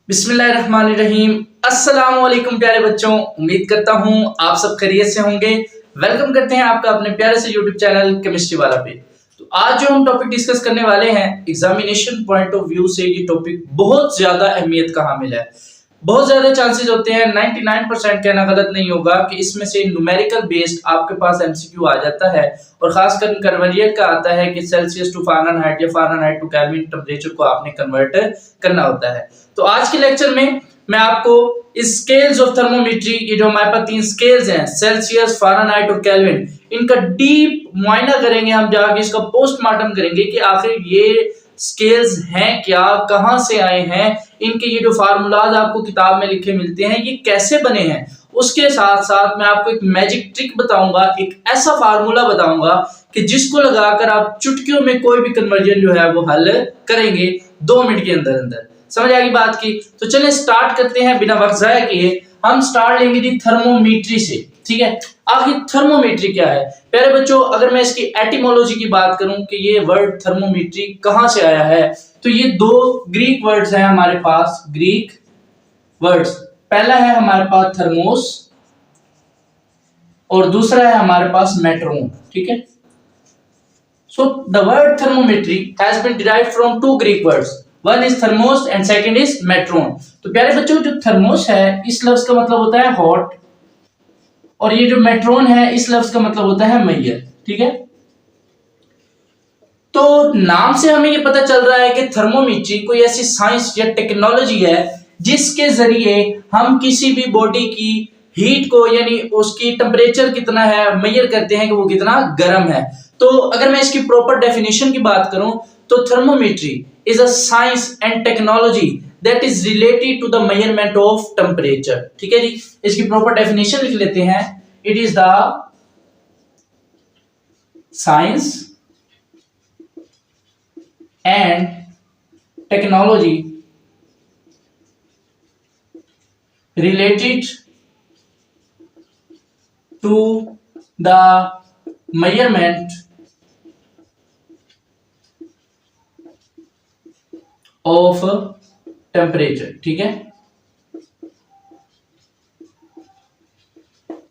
बिस्मिल्लाहिर्रहमानिर्रहीम। अस्सलाम वालेकुम प्यारे बच्चों, उम्मीद करता हूँ आप सब खैरियत से होंगे। वेलकम करते हैं आपका अपने प्यारे से यूट्यूब चैनल केमिस्ट्री वाला पे। तो आज जो हम टॉपिक डिस्कस करने वाले हैं, एग्जामिनेशन पॉइंट ऑफ व्यू से ये टॉपिक बहुत ज्यादा अहमियत का हामिल है। बहुत ज्यादा चांसेस होते हैं, 99% कहना गलत नहीं होगा, कि इसमें से न्यूमेरिकल बेस्ड आपके पास एमसीक्यू आ जाता है। और खासकर कन्वर्जन का आता है कि सेल्सियस टू फारेनहाइट या फारेनहाइट टू केल्विन टेम्परेचर को आपने कन्वर्ट करना होता है। तो आज के लेक्चर में मैं आपको स्केल्स ऑफ थर्मोमेट्री, ये जो हमारे पास 3 स्केल्स हैं, सेल्सियस, फारेनहाइट और केल्विन, इनका डीप मुआयना करेंगे। हम जाके इसका पोस्टमार्टम करेंगे कि आखिर ये स्केल्स हैं क्या, कहां से आए हैं, इनके ये जो फार्मूलाज आपको किताब में लिखे मिलते हैं ये कैसे बने हैं। उसके साथ साथ मैं आपको एक मैजिक ट्रिक बताऊंगा, एक ऐसा फार्मूला बताऊंगा कि जिसको लगाकर आप चुटकियों में कोई भी कन्वर्जन जो है वो हल करेंगे 2 मिनट के अंदर अंदर। समझ आ गई बात की? तो चलिए स्टार्ट करते हैं बिना वक्त जाया किए। हम स्टार्ट लेंगे जी थर्मोमीट्री से, ठीक है। आखिर थर्मोमीट्री क्या है प्यारे बच्चों? अगर मैं इसकी एटिमोलॉजी की बात करूं कि ये वर्ड थर्मोमीट्री कहां से आया है, तो ये 2 ग्रीक वर्ड्स हैं हमारे पास, ग्रीक वर्ड्स। पहला है हमारे पास थर्मोस और दूसरा है हमारे पास मेट्रोन, ठीक है। So the word thermometry has been derived from 2 Greek words, one is thermos and second is metron. तो प्यारे बच्चों, जो थर्मोस है इस लफ्ज का मतलब होता है हॉट, और ये जो मेट्रोन है इस लफ्ज का मतलब होता है मैयर, ठीक है। तो नाम से हमें ये पता चल रहा है कि थर्मोमेट्री कोई ऐसी साइंस या टेक्नोलॉजी है जिसके जरिए हम किसी भी बॉडी की हीट को, यानी उसकी टेम्परेचर कितना है, मेजर करते हैं कि वो कितना गर्म है। तो अगर मैं इसकी प्रॉपर डेफिनेशन की बात करूं तो thermometry is a science and technology that is related to the measurement of temperature, ठीक है जी। इसकी प्रॉपर डेफिनेशन लिख लेते हैं। It is the science and technology related to the measurement of temperature, ठीक है।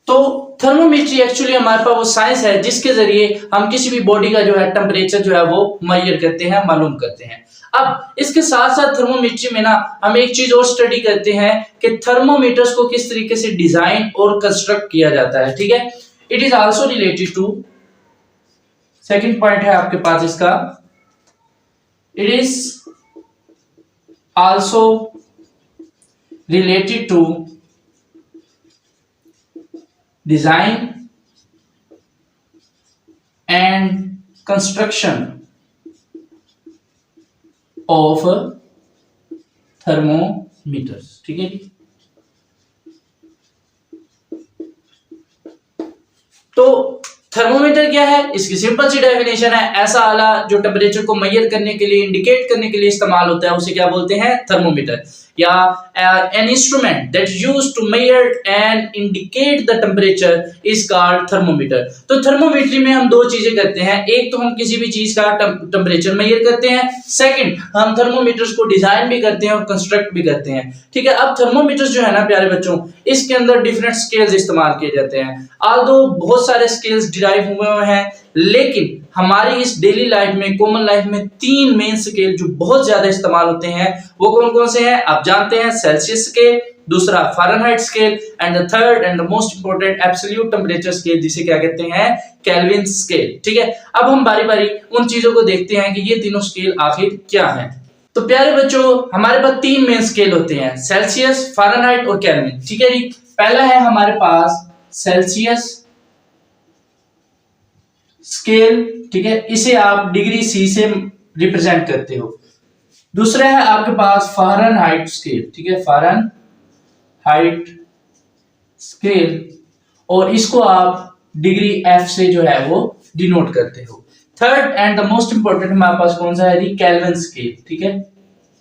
तो थर्मोमेट्री एक्चुअली हमारे पास वो साइंस है जिसके जरिए हम किसी भी बॉडी का जो है टेम्परेचर जो है वो मेजर करते हैं, मालूम करते हैं। अब इसके साथ साथ थर्मोमेट्री में ना हम एक चीज और स्टडी करते हैं कि थर्मोमीटर्स को किस तरीके से डिजाइन और कंस्ट्रक्ट किया जाता है, ठीक है। It is also related to, second point है आपके पास इसका, it is also related to design and construction of thermometers, ठीक है जी। तो थर्मोमीटर क्या है? इसकी सिंपल सी डेफिनेशन है, ऐसा आला जो टेम्परेचर को मेजर करने के लिए, इंडिकेट करने के लिए इस्तेमाल होता है, उसे क्या बोलते हैं? थर्मोमीटर। या an instrument that used to measure and indicate the temperature is called thermometer। तो थर्मोमेट्री में हम 2 चीजें करते हैं, एक तो हम किसी भी चीज का टेम्परेचर मेजर करते हैं, सेकंड हम थर्मोमीटर्स को डिजाइन भी करते हैं और कंस्ट्रक्ट भी करते हैं, ठीक है। अब थर्मोमीटर्स जो है ना प्यारे बच्चों, इसके अंदर डिफरेंट स्केल्स इस्तेमाल किए जाते हैं। आल्दो बहुत सारे स्केल्स डिराइव हुए हैं, लेकिन हमारी इस डेली लाइफ में, कॉमन लाइफ में 3 मेन स्केल जो बहुत ज्यादा इस्तेमाल होते हैं वो कौन कौन से हैं आप जानते हैं? सेल्सियस स्केल, दूसरा Fahrenheit scale, and the third and the most important absolute temperature scale, जिसे क्या कहते हैं? केल्विन स्केल, ठीक है। अब हम बारी बारी उन चीजों को देखते हैं कि ये तीनों स्केल आखिर क्या हैं। तो प्यारे बच्चों, हमारे पास 3 मेन स्केल होते हैं, सेल्सियस, फारेनहाइट और केल्विन, ठीक है जी। पहला है हमारे पास सेल्सियस स्केल, ठीक है, इसे आप डिग्री सी से रिप्रेजेंट करते हो। दूसरा है आपके पास फारेनहाइट स्केल, ठीक है, फारेनहाइट स्केल, और इसको आप डिग्री एफ से जो है वो डिनोट करते हो। Third and the most important हमारे पास कौन सा है? केल्विन स्केल, ठीक है,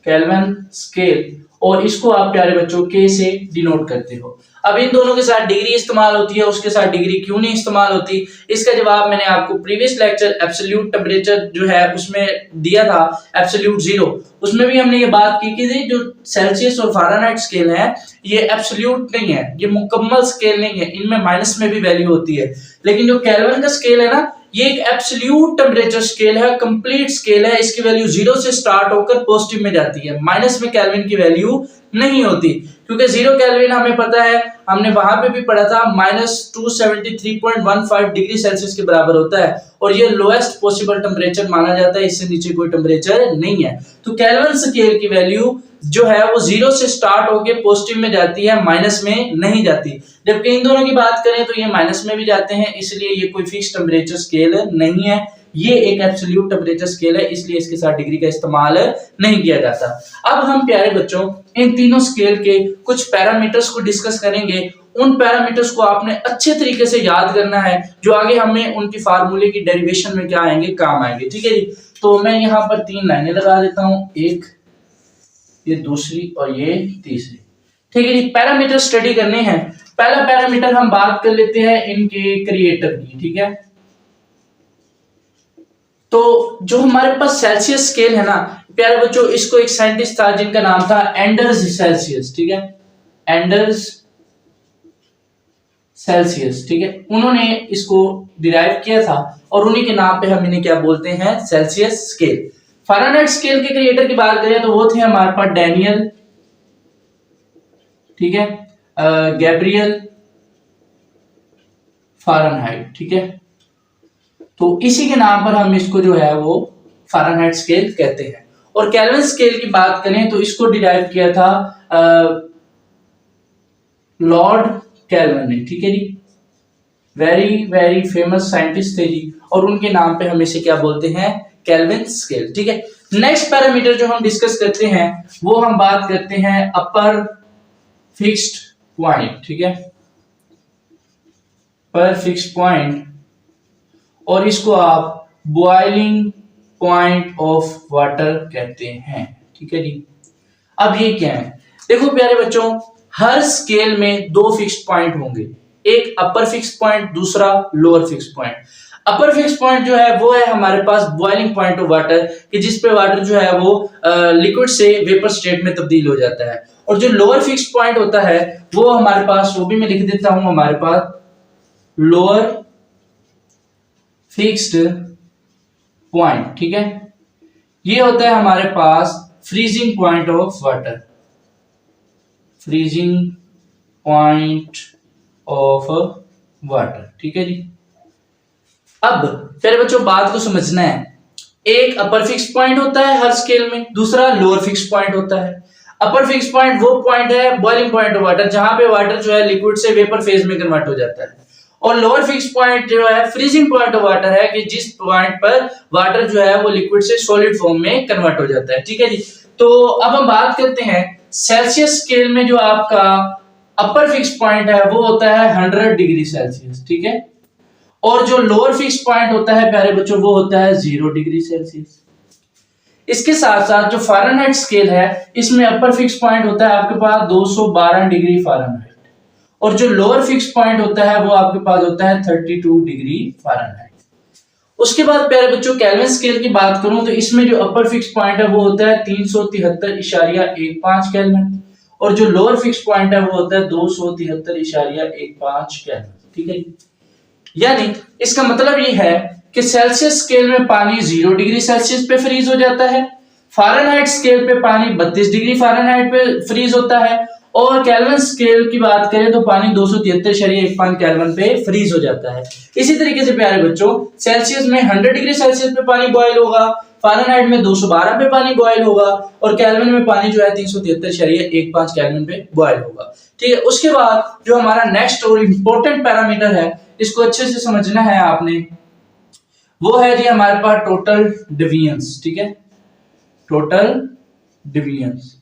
केल्विन स्केल, और इसको आप प्यारे बच्चों के से डिनोट करते हो। अब इन दोनों के साथ डिग्री इस्तेमाल होती है, उसके साथ डिग्री क्यों नहीं इस्तेमाल होती, इसका जवाब मैंने आपको प्रीवियस लेक्चर एब्सोल्यूट टेम्परेचर जो है उसमें दिया था, एब्सोल्यूट जीरो, उसमें भी हमने ये बात की कि जो सेल्सियस और फ़ारेनहाइट स्केल है ये एब्सोल्यूट नहीं है, ये मुकम्मल स्केल नहीं है, इनमें माइनस में भी वैल्यू होती है। लेकिन जो केल्विन का स्केल है ना, ये एक एब्सोल्यूट टेम्परेचर स्केल है, कंप्लीट स्केल है, इसकी वैल्यू जीरो से स्टार्ट होकर पॉजिटिव में जाती है, माइनस में केल्विन की वैल्यू नहीं होती, क्योंकि जीरो केल्विन हमें पता है, हमने वहां पे भी पढ़ा था, -273.15 डिग्री सेल्सियस के बराबर होता है और ये लोएस्ट पॉसिबल टेम्परेचर माना जाता है, इससे नीचे कोई टेम्परेचर नहीं है। तो केल्विन स्केल की वैल्यू जो है वो जीरो से स्टार्ट होके पॉजिटिव में जाती है, माइनस में नहीं जाती। जबकि इन दोनों की बात करें तो ये माइनस में भी जाते हैं, इसलिए ये कोई फिक्स टेम्परेचर स्केल नहीं है, ये एक एब्सोल्यूट टेम्परेचर स्केल है, इसलिए इसके साथ डिग्री का इस्तेमाल नहीं किया जाता। अब हम प्यारे बच्चों इन तीनों स्केल के कुछ पैरामीटर्स को डिस्कस करेंगे। उन पैरामीटर्स को आपने अच्छे तरीके से याद करना है, जो आगे हमें उनकी फार्मूले की डेरिवेशन में क्या आएंगे, काम आएंगे। ठीक है जी, तो मैं यहाँ पर 3 लाइनें लगा देता हूँ, एक ये दूसरी और ये तीसरी। ठीक है जी, पैरामीटर स्टडी करने हैं। पहला पैरामीटर हम बात कर लेते हैं इनके क्रिएटर की। ठीक है, तो जो हमारे पास सेल्सियस स्केल है ना प्यारे बच्चों, इसको एक साइंटिस्ट था जिनका नाम था एंडर्स सेल्सियस। ठीक है, एंडर्स सेल्सियस। ठीक है, उन्होंने इसको डिराइव किया था और उन्हीं के नाम पे हम इन्हें क्या बोलते हैं, सेल्सियस स्केल। फ़ारेनहाइट स्केल के क्रिएटर की बात करें तो वो थे हमारे पास डैनियल, ठीक है, गैब्रियल फ़ारेनहाइट। ठीक है, तो इसी के नाम पर हम इसको जो है वो फ़ारेनहाइट स्केल कहते हैं। और केल्विन स्केल की बात करें तो इसको डिराइव किया था लॉर्ड केल्विन ने। ठीक है जी, वेरी वेरी फेमस साइंटिस्ट थे जी, और उनके नाम पे हम इसे क्या बोलते हैं, केल्विन स्केल। ठीक है, नेक्स्ट पैरामीटर जो हम डिस्कस करते हैं वो हम बात करते हैं अपर फिक्स्ड पॉइंट। ठीक है, पर फिक्स्ड पॉइंट, और इसको आप बॉइलिंग पॉइंट ऑफ वाटर कहते हैं। ठीक है जी, अब ये क्या है, देखो प्यारे बच्चों, हर स्केल में 2 फिक्स्ड पॉइंट होंगे, एक अपर फिक्स्ड पॉइंट, दूसरा लोअर फिक्स्ड पॉइंट। अपर फिक्स्ड पॉइंट जो है वो है हमारे पास बॉइलिंग पॉइंट ऑफ वाटर, कि जिस पे वाटर जो है वो लिक्विड से वेपर स्टेट में तब्दील हो जाता है। और जो लोअर फिक्स्ड पॉइंट होता है वो हमारे पास, वो भी मैं लिख देता हूं, हमारे पास लोअर फिक्स्ड पॉइंट। ठीक है, ये होता है हमारे पास freezing point of water, freezing point of water. ठीक है जी, अब प्यारे बच्चों बात को समझना है, एक अपर फिक्स्ड पॉइंट होता है हर स्केल में, दूसरा लोअर फिक्स्ड पॉइंट होता है। अपर फिक्स्ड पॉइंट वो पॉइंट है बॉइलिंग पॉइंट ऑफ वाटर, जहां पे वाटर जो है लिक्विड से वेपर फेज में कन्वर्ट हो जाता है। और लोअर फिक्स्ड पॉइंट जो है फ्रीजिंग पॉइंट ऑफ वाटर है, कि जिस पॉइंट पर वाटर जो है वो लिक्विड से सॉलिड फॉर्म में कन्वर्ट हो जाता है। ठीक है जी, तो अब हम बात करते हैं सेल्सियस स्केल में जो आपका अपर फिक्स्ड पॉइंट है वो होता है 100 डिग्री सेल्सियस। ठीक है, और जो लोअर फिक्स्ड पॉइंट होता है प्यारे बच्चों वो होता है 0 डिग्री सेल्सियस। इसके साथ साथ जो फ़ारेनहाइट स्केल है इसमें अपर फिक्स्ड पॉइंट होता है आपके पास 212 डिग्री फ़ारेनहाइट, और जो लोअर फिक्स्ड पॉइंट होता है वो आपके पास होता है 32 डिग्री फ़ारेनहाइट। उसके बाद प्यारे बच्चों केल्विन स्केल की बात करूं तो इसमें जो अपर फिक्स्ड पॉइंट है वो होता है 373.15 केल्विन, और जो लोअर फिक्स्ड पॉइंट है वो होता है 273.15 केल्विन। ठीक है, यानी इसका मतलब ये है कि सेल्सियस स्केल में पानी 0 डिग्री सेल्सियस पे फ्रीज हो जाता है, फ़ारेनहाइट स्केल पे पानी 32 डिग्री फ़ारेनहाइट पे फ्रीज होता है, और केल्विन स्केल की बात करें तो पानी 273.15 केल्विन पे फ्रीज हो जाता है। इसी तरीके से प्यारे बच्चों सेल्सियस में 100 डिग्री सेल्सियस पे पानी बॉयल होगा, फ़ारेनहाइट में 212 पे पानी बॉयल होगा, और केल्विन में पानी जो है 373.15 केल्विन पे बॉयल होगा। ठीक है, उसके बाद जो हमारा नेक्स्ट और इम्पोर्टेंट पैरामीटर है, इसको अच्छे से समझना है आपने, वो है जी हमारे पास टोटल डिविएंस। ठीक है, टोटल डिविएंस।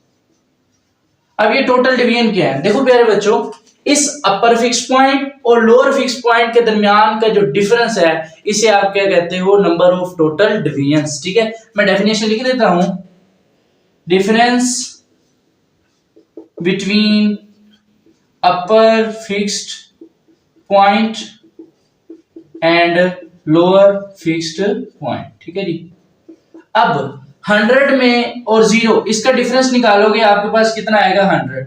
अब ये टोटल डिवीजन क्या है, देखो प्यारे बच्चों, इस अपर फिक्स्ड पॉइंट और लोअर फिक्स्ड पॉइंट के दरमियान का जो डिफरेंस है इसे आप क्या कहते हो, नंबर ऑफ टोटल डिवीजन्स। ठीक है, मैं डेफिनेशन लिख देता हूं, difference between upper fixed point and lower fixed point. ठीक है जी। अब 100 में और 0 इसका डिफरेंस निकालोगे, आपके पास कितना आएगा 100।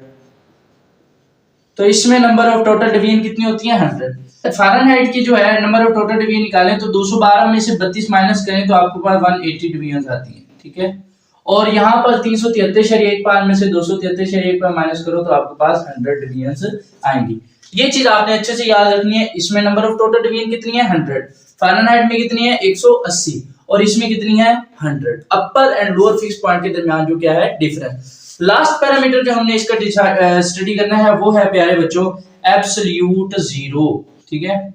तो इसमें नंबर ऑफ टोटल डिवीजन कितनी होती है 100। फ़ारेनहाइट की जो है नंबर ऑफ टोटल डिवीजन निकालें तो 212 में से 32 माइनस करें तो आपके पास 180 डिवीजन आती है। ठीक है। और यहाँ पर 373.15 में से 273.15 माइनस करो तो आपके पास 100 डिवीजन आएंगी। ये चीज आपने अच्छे से याद रखनी है। इसमें नंबर ऑफ टोटल डिवीजन कितनी है 100, फ़ारेनहाइट में कितनी है 180 और इसमें कितनी है 100। अपर एंड लोअर फिक्स पॉइंट के दरमियान जो क्या है डिफरेंस। लास्ट पैरामीटर जो हमने इसका स्टडी करना है वो है प्यारे बच्चों एब्सोल्यूट जीरो। ठीक है।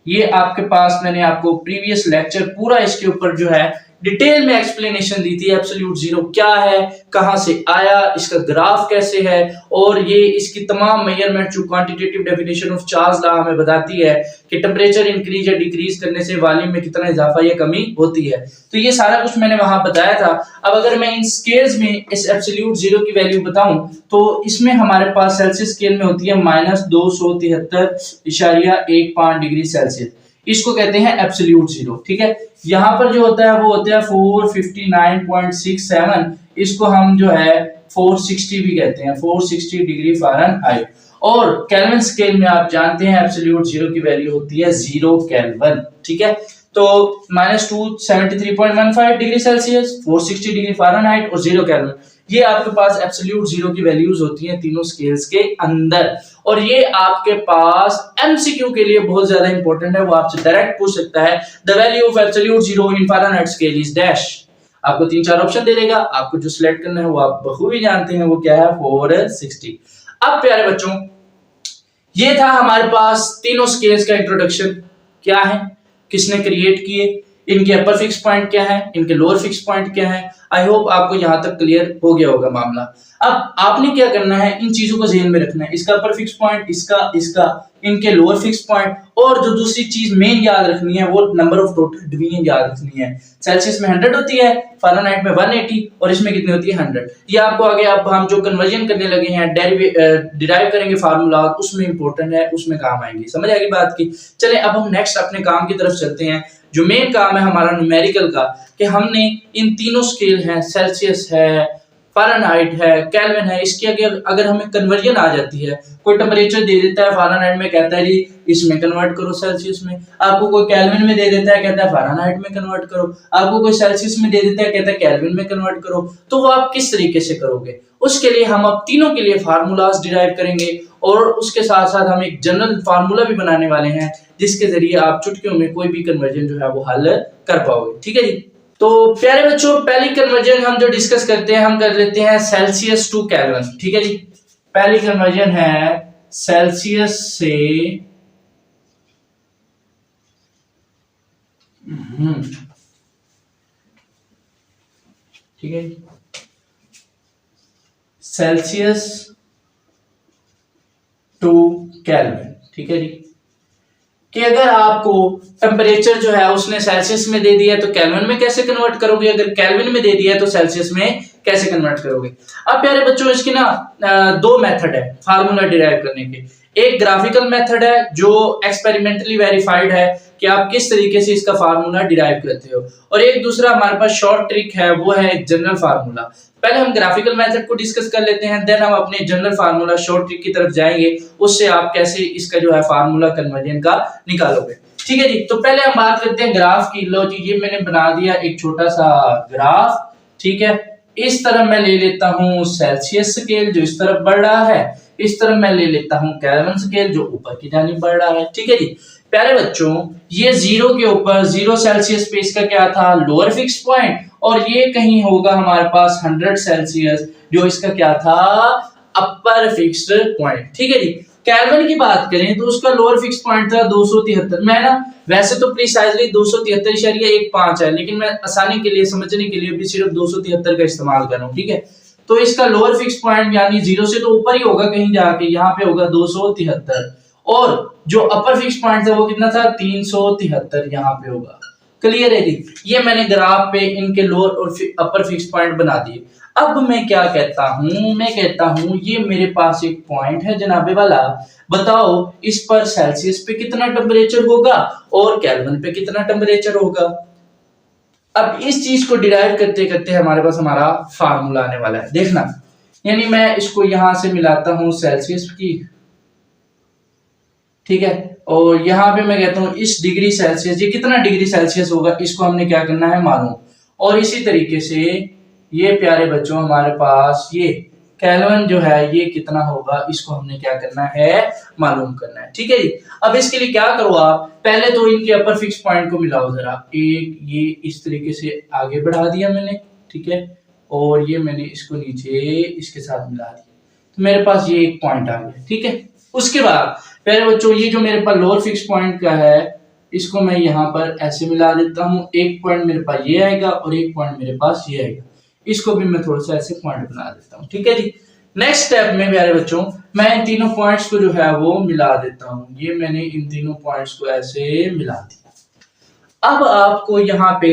ये आपके पास मैंने आपको प्रीवियस लेक्चर पूरा इसके ऊपर जो है डिटेल में एक्सप्लेनेशन दी थी। एब्सोल्यूट जीरो क्या है, कहां से आया, इसका ग्राफ कैसे है और ये इसकी तमाम मेजरमेंट जो quantitative definition of Charles law हमें बताती है कि टेम्परेचर इंक्रीज या डिक्रीज करने से वॉल्यूम में कितना इजाफा या कमी होती है। तो ये सारा कुछ मैंने वहां बताया था। अब अगर मैं इन स्केल्स में इस एब्सोल्यूट जीरो की वैल्यू बताऊं तो इसमें हमारे पास सेल्सियस स्केल में होती है -273.15 डिग्री सेल्सियस। इसको कहते हैं एब्सोल्यूट जीरो। ठीक है। यहाँ पर जो होता है वो होता है 459.67, इसको हम जो है 460 भी कहते हैं, 460 डिग्री फ़ारेनहाइट। और केल्विन स्केल में आप जानते हैं एब्सोल्यूट जीरो की वैल्यू होती है 0 केल्विन। ठीक है। तो -273.15 डिग्री सेल्सियस, 460 डिग्री फ़ारेनहाइट और 0 केल्विन, ये आपके पास एब्सोल्यूट जीरो की वैल्यूज होती हैं तीनों स्केल्स के अंदर। और ये आपके पास एमसीक्यू के लिए बहुत ज्यादा इंपॉर्टेंट है, वो आपसे डायरेक्ट पूछ सकता है the value of absolute zero in Fahrenheit scale is dash. आपको 3-4 ऑप्शन दे देगा, आपको जो सिलेक्ट करना है वो आप बखूबी जानते हैं, वो क्या है 460। अब प्यारे बच्चों ये था हमारे पास तीनों स्केल्स का इंट्रोडक्शन। क्या है, किसने क्रिएट किए, इनके अपर फिक्स पॉइंट क्या है, इनके लोअर फिक्स पॉइंट क्या है। आई होप आपको यहां तक क्लियर हो गया होगा मामला। अब आपने क्या करना है, इन चीजों को ध्यान में रखना है, इसका अपर फिक्स पॉइंट, इसका इनके लोअर फिक्स पॉइंट, और जो दूसरी चीज मेन याद रखनी है वो नंबर ऑफ टोटल डिवीजन याद रखनी है। सेल्सियस में 100 होती है, फ़ारेनहाइट में 180 और इसमें कितनी होती है 100। ये आपको आगे अब हम जो कन्वर्जन करने लगे हैं, डिराइव करेंगे फार्मूला, उसमें इंपॉर्टेंट है, उसमें काम आएंगे। समझ आएगी बात की। चले अब हम नेक्स्ट अपने काम की तरफ चलते हैं। जो मेन काम है हमारा न्यूमेरिकल का, कि हमने इन तीनों स्केल हैं, सेल्सियस है, फ़ारेनहाइट है, केल्विन है, इसकी अगर हमें कन्वर्जन आ जाती है, कोई टेम्परेचर दे देता है फ़ारेनहाइट में, कहता है जी इसमें कन्वर्ट करो सेल्सियस में, आपको कोई केल्विन में दे देता है, कहता है फ़ारेनहाइट में कन्वर्ट करो, आपको कोई सेल्सियस में दे देता है, कहता है केल्विन में कन्वर्ट करो, तो वो आप किस तरीके से करोगे, उसके लिए हम अब तीनों के लिए फार्मूलाज डिराइव करेंगे और उसके साथ साथ हम एक जनरल फार्मूला भी बनाने वाले हैं जिसके जरिए आप चुटकियों में कोई भी कन्वर्जन जो है वो हल कर पाओगे। ठीक है जी। तो प्यारे बच्चों पहली कन्वर्जन हम जो डिस्कस करते हैं, हम कर लेते हैं सेल्सियस टू केल्विन। ठीक है जी। पहली कन्वर्जन है सेल्सियस से ठीक है, सेल्सियस टू केल्विन। ठीक है जी। कि अगर आपको टेम्परेचर जो है उसने सेल्सियस में दे दिया है तो केल्विन में कैसे कन्वर्ट करोगे, अगर केल्विन में दे दिया है तो सेल्सियस में कैसे कन्वर्ट करोगे। अब प्यारे बच्चों इसकी ना दो मेथड है फार्मूला डिराइव करने के। एक ग्राफिकल मेथड है जो एक्सपेरिमेंटली वेरीफाइड है कि आप किस तरीके से इसका फार्मूला डिराइव करते हो, और एक दूसरा हमारे पास शॉर्ट ट्रिक है, वो है एक जनरल फार्मूला। पहले हम ग्राफिकल मेथड को डिस्कस कर लेते हैं, देन हम अपने जनरल फार्मूला शॉर्ट ट्रिक की तरफ जाएंगे, उससे आप कैसे इसका जो है फार्मूला कन्वर्जन का निकालोगे। ठीक है जी। तो पहले हम बात करते हैं ग्राफ की। लो जी, ये मैंने बना दिया एक छोटा सा ग्राफ। ठीक है। इस तरफ मैं ले लेता हूं सेल्सियस स्केल जो इस तरफ बढ़ रहा है, इस तरफ मैं ले लेता हूं केल्विन स्केल जो ऊपर की जानिब बढ़ रहा है। ठीक है जी। प्यारे बच्चों ये 0 के ऊपर 0 सेल्सियस पे इसका क्या था, लोअर फिक्स पॉइंट, और ये कहीं होगा हमारे पास 100 सेल्सियस जो इसका क्या था, अपर फिक्स्ड पॉइंट। ठीक है जी। केल्विन की बात करें तो उसका लोअर फिक्स पॉइंट था 273। मैं ना वैसे तो प्रिसाइजली 273.15 है, लेकिन मैं आसानी के लिए समझने के लिए भी सिर्फ 273 का इस्तेमाल कर रहा हूं। ठीक है। तो इसका लोअर फिक्स पॉइंट यानी 0 से तो ऊपर ही होगा कहीं जाके, यहाँ पे होगा 273, और जो अपर फिक्स पॉइंट था वो कितना था 373, यहाँ पे होगा। क्लियर है जी। ये मैंने ग्राफ पे इनके लोअर और अपर फिक्स पॉइंट बना दिए। अब मैं क्या कहता हूं, मैं कहता हूं ये मेरे पास एक पॉइंट है जनाबे वाला, बताओ इस पर सेल्सियस पे कितना टेम्परेचर होगा और केल्विन पे कितना टेम्परेचर होगा। अब इस चीज को डिराइव करते करते हमारे पास हमारा फार्मूला आने वाला है, देखना। यानी मैं इसको यहां से मिलाता हूं सेल्सियस की, ठीक है, और यहां पे मैं कहता हूं इस डिग्री सेल्सियस, ये कितना डिग्री सेल्सियस होगा इसको हमने क्या करना है मालूम। और इसी तरीके से ये प्यारे बच्चों हमारे पास ये केल्विन जो है ये कितना होगा इसको हमने क्या करना है मालूम करना है, ठीक है जी। अब इसके लिए क्या करो आप, पहले तो इनके अपर फिक्स पॉइंट को मिलाओ जरा, एक ये इस तरीके से आगे बढ़ा दिया मैंने, ठीक है, और ये मैंने इसको नीचे इसके साथ मिला दिया, तो मेरे पास ये एक पॉइंट आ गया, ठीक है। उसके बाद प्यारे बच्चों ये जो मेरे पास लोअर फिक्स पॉइंट का है इसको मैं यहाँ पर ऐसे मिला देता हूँ, एक पॉइंट मेरे पास ये आएगा और एक पॉइंट मेरे पास ये आएगा, इसको भी मैं थोड़ा सा ऐसे पॉइंट बना देता हूँ, ठीक है जी। नेक्स्ट स्टेप में प्यारे बच्चों मैं इन तीनों पॉइंट्स को जो है वो मिला देता हूँ, ये मैंने इन तीनों पॉइंट्स को ऐसे मिला दिया। अब आपको यहाँ पे